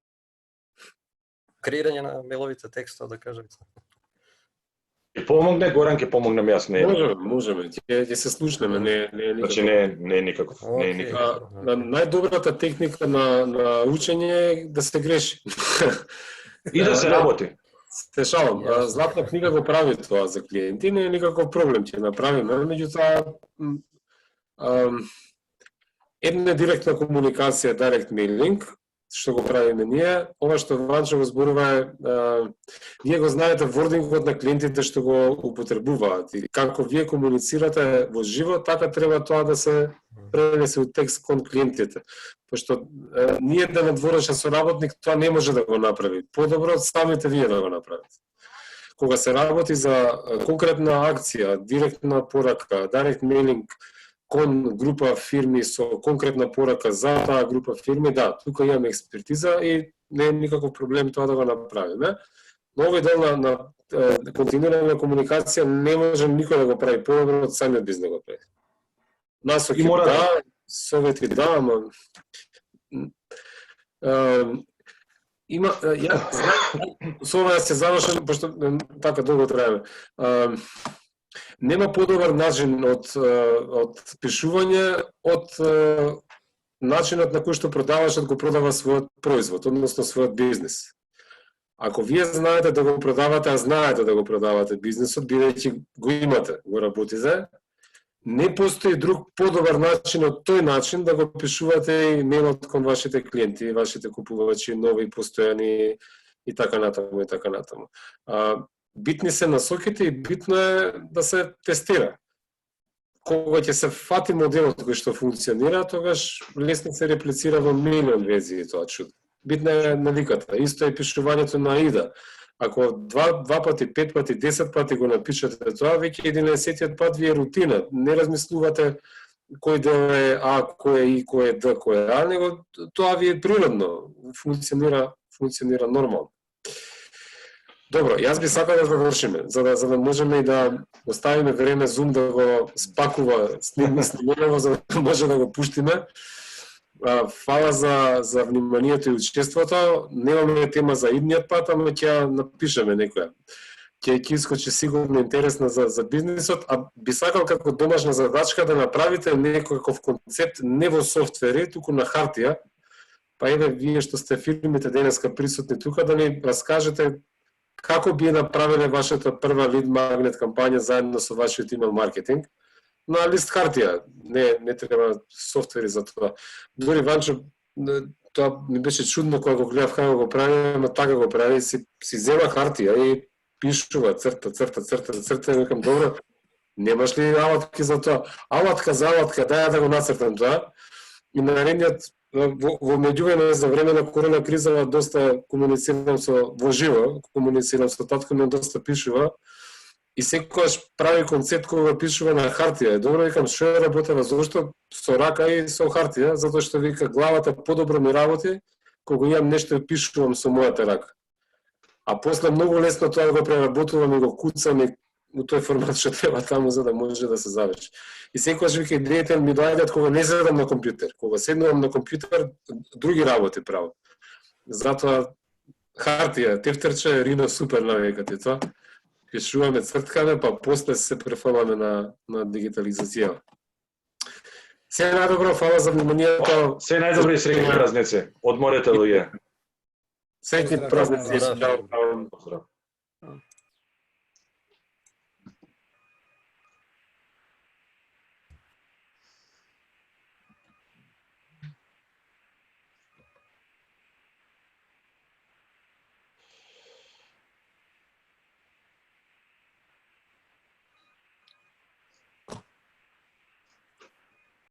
креирање на мејловите текстови, да кажем. Ќе помогне, Горан ќе помогнем јас, не. Можеме, ќе се слушнеме, не е никаков. Значи не е никаков, не е никаков. Најдобрата техника на учење е да се греши. И да се работи. Се шалам, Златна книга го прави тоа за клиенти, не е никаков проблем, ќе направиме, меѓутоа една директна комуникација, direct mailing, што го правиме ние, ова што Ванчо го зборува е, вие го знаете вордингот на клиентите што го употребуваат и како вие комуницирате во живо, така треба тоа да се пренесе од текст кон клиентите. Пошто ние да надворешен соработник тоа не може да го направи. Подобро самите вие да го направите. Кога се работи за конкретна акција, директна порака, direct mailing кон група фирми со конкретна порака за таа група фирми, да, тука имаме експертиза и не е никаков проблем тоа да го направиме. Но овој дел на континуирана комуникација не може никој да го прави подобро од самиот бизнес да го прави. Насоки да, совети да, ама има со ова се завршам, пошто така долго траеме. Нема подобар начин од пишување од начинот на кој што продавачот го продава својот производ, односно својот бизнес. Ако вие знаете да го продавате, а знаете да го продавате бизнесот, бидејќи го имате, го работите, не постои друг подобар начин од тој начин да го пишувате имејлот кон вашите клиенти, вашите купувачи, нови, постојани и така натаму и така натаму. Битни се насоките и битно е да се тестира. Кога ќе се фати моделот кој што функционира, тогаш лесно се реплицира во милион верзии тоа чудо. Битна е навиката. Исто е пишувањето на Аида. Ако 2 пати, 5 пати, 10 пати го напишете тоа, веќе 11-тиот пат ви е рутина. Не размислувате кој дел е А, кој е И, кој е Д, кој е А, него тоа ви е природно. Функционира нормално. Добро, јас би сакал да завршиме, за да можеме и да оставиме време Zoom да го спакува снимено, за да може да го пуштиме. Фала за вниманието и учеството. Немаме тема за идниот пат, ама ќе напишеме некоја. Ќе искочи сигурно интересна за бизнисот, а би сакал како домашна задачка да направите некој концепт не во софтвери, туку на хартија. Па еве вие што сте фирмите денеска присутни тука да ни раскажете како би направиле вашата прва лид магнет кампања заедно со вашиот имейл маркетинг на лист хартија. Не треба софтвери за тоа. Дори Ванчо, тоа ми беше чудно кога го гледав како го прави, ама така го прави, си зема хартија и пишува црта, и викам добро, немаш ли алатки за тоа? Алатка за алатка, дај да го нацртам тоа. И наредниот во меѓувреме за време на корона кризава доста комуницирам во живо, комуницирам со татко ми, доста пишува. И секогаш прави концепт кога пишува на хартија. Добро викам, што е работева, зошто со рака и со хартија, затоа што вика главата подобро ми работи кога имам нешто и пишувам со мојата рака. А после многу лесно тоа го преработувам и го куцам и у тој формат што треба таму за да може да се заврши. И секогаш вика идеите ми доаѓаат кога не седам на компјутер. Кога седнувам на компјутер, други работи правам. Затоа хартија, тефтерче, Рино супер навекате тоа. Пишуваме, црткаме, па после се префаламе на дигитализација. Се најдобро, фала за вниманието. Се најдобро и среќни празници. Одморете луѓе. Среќни празници. Поздрав. Поздрав.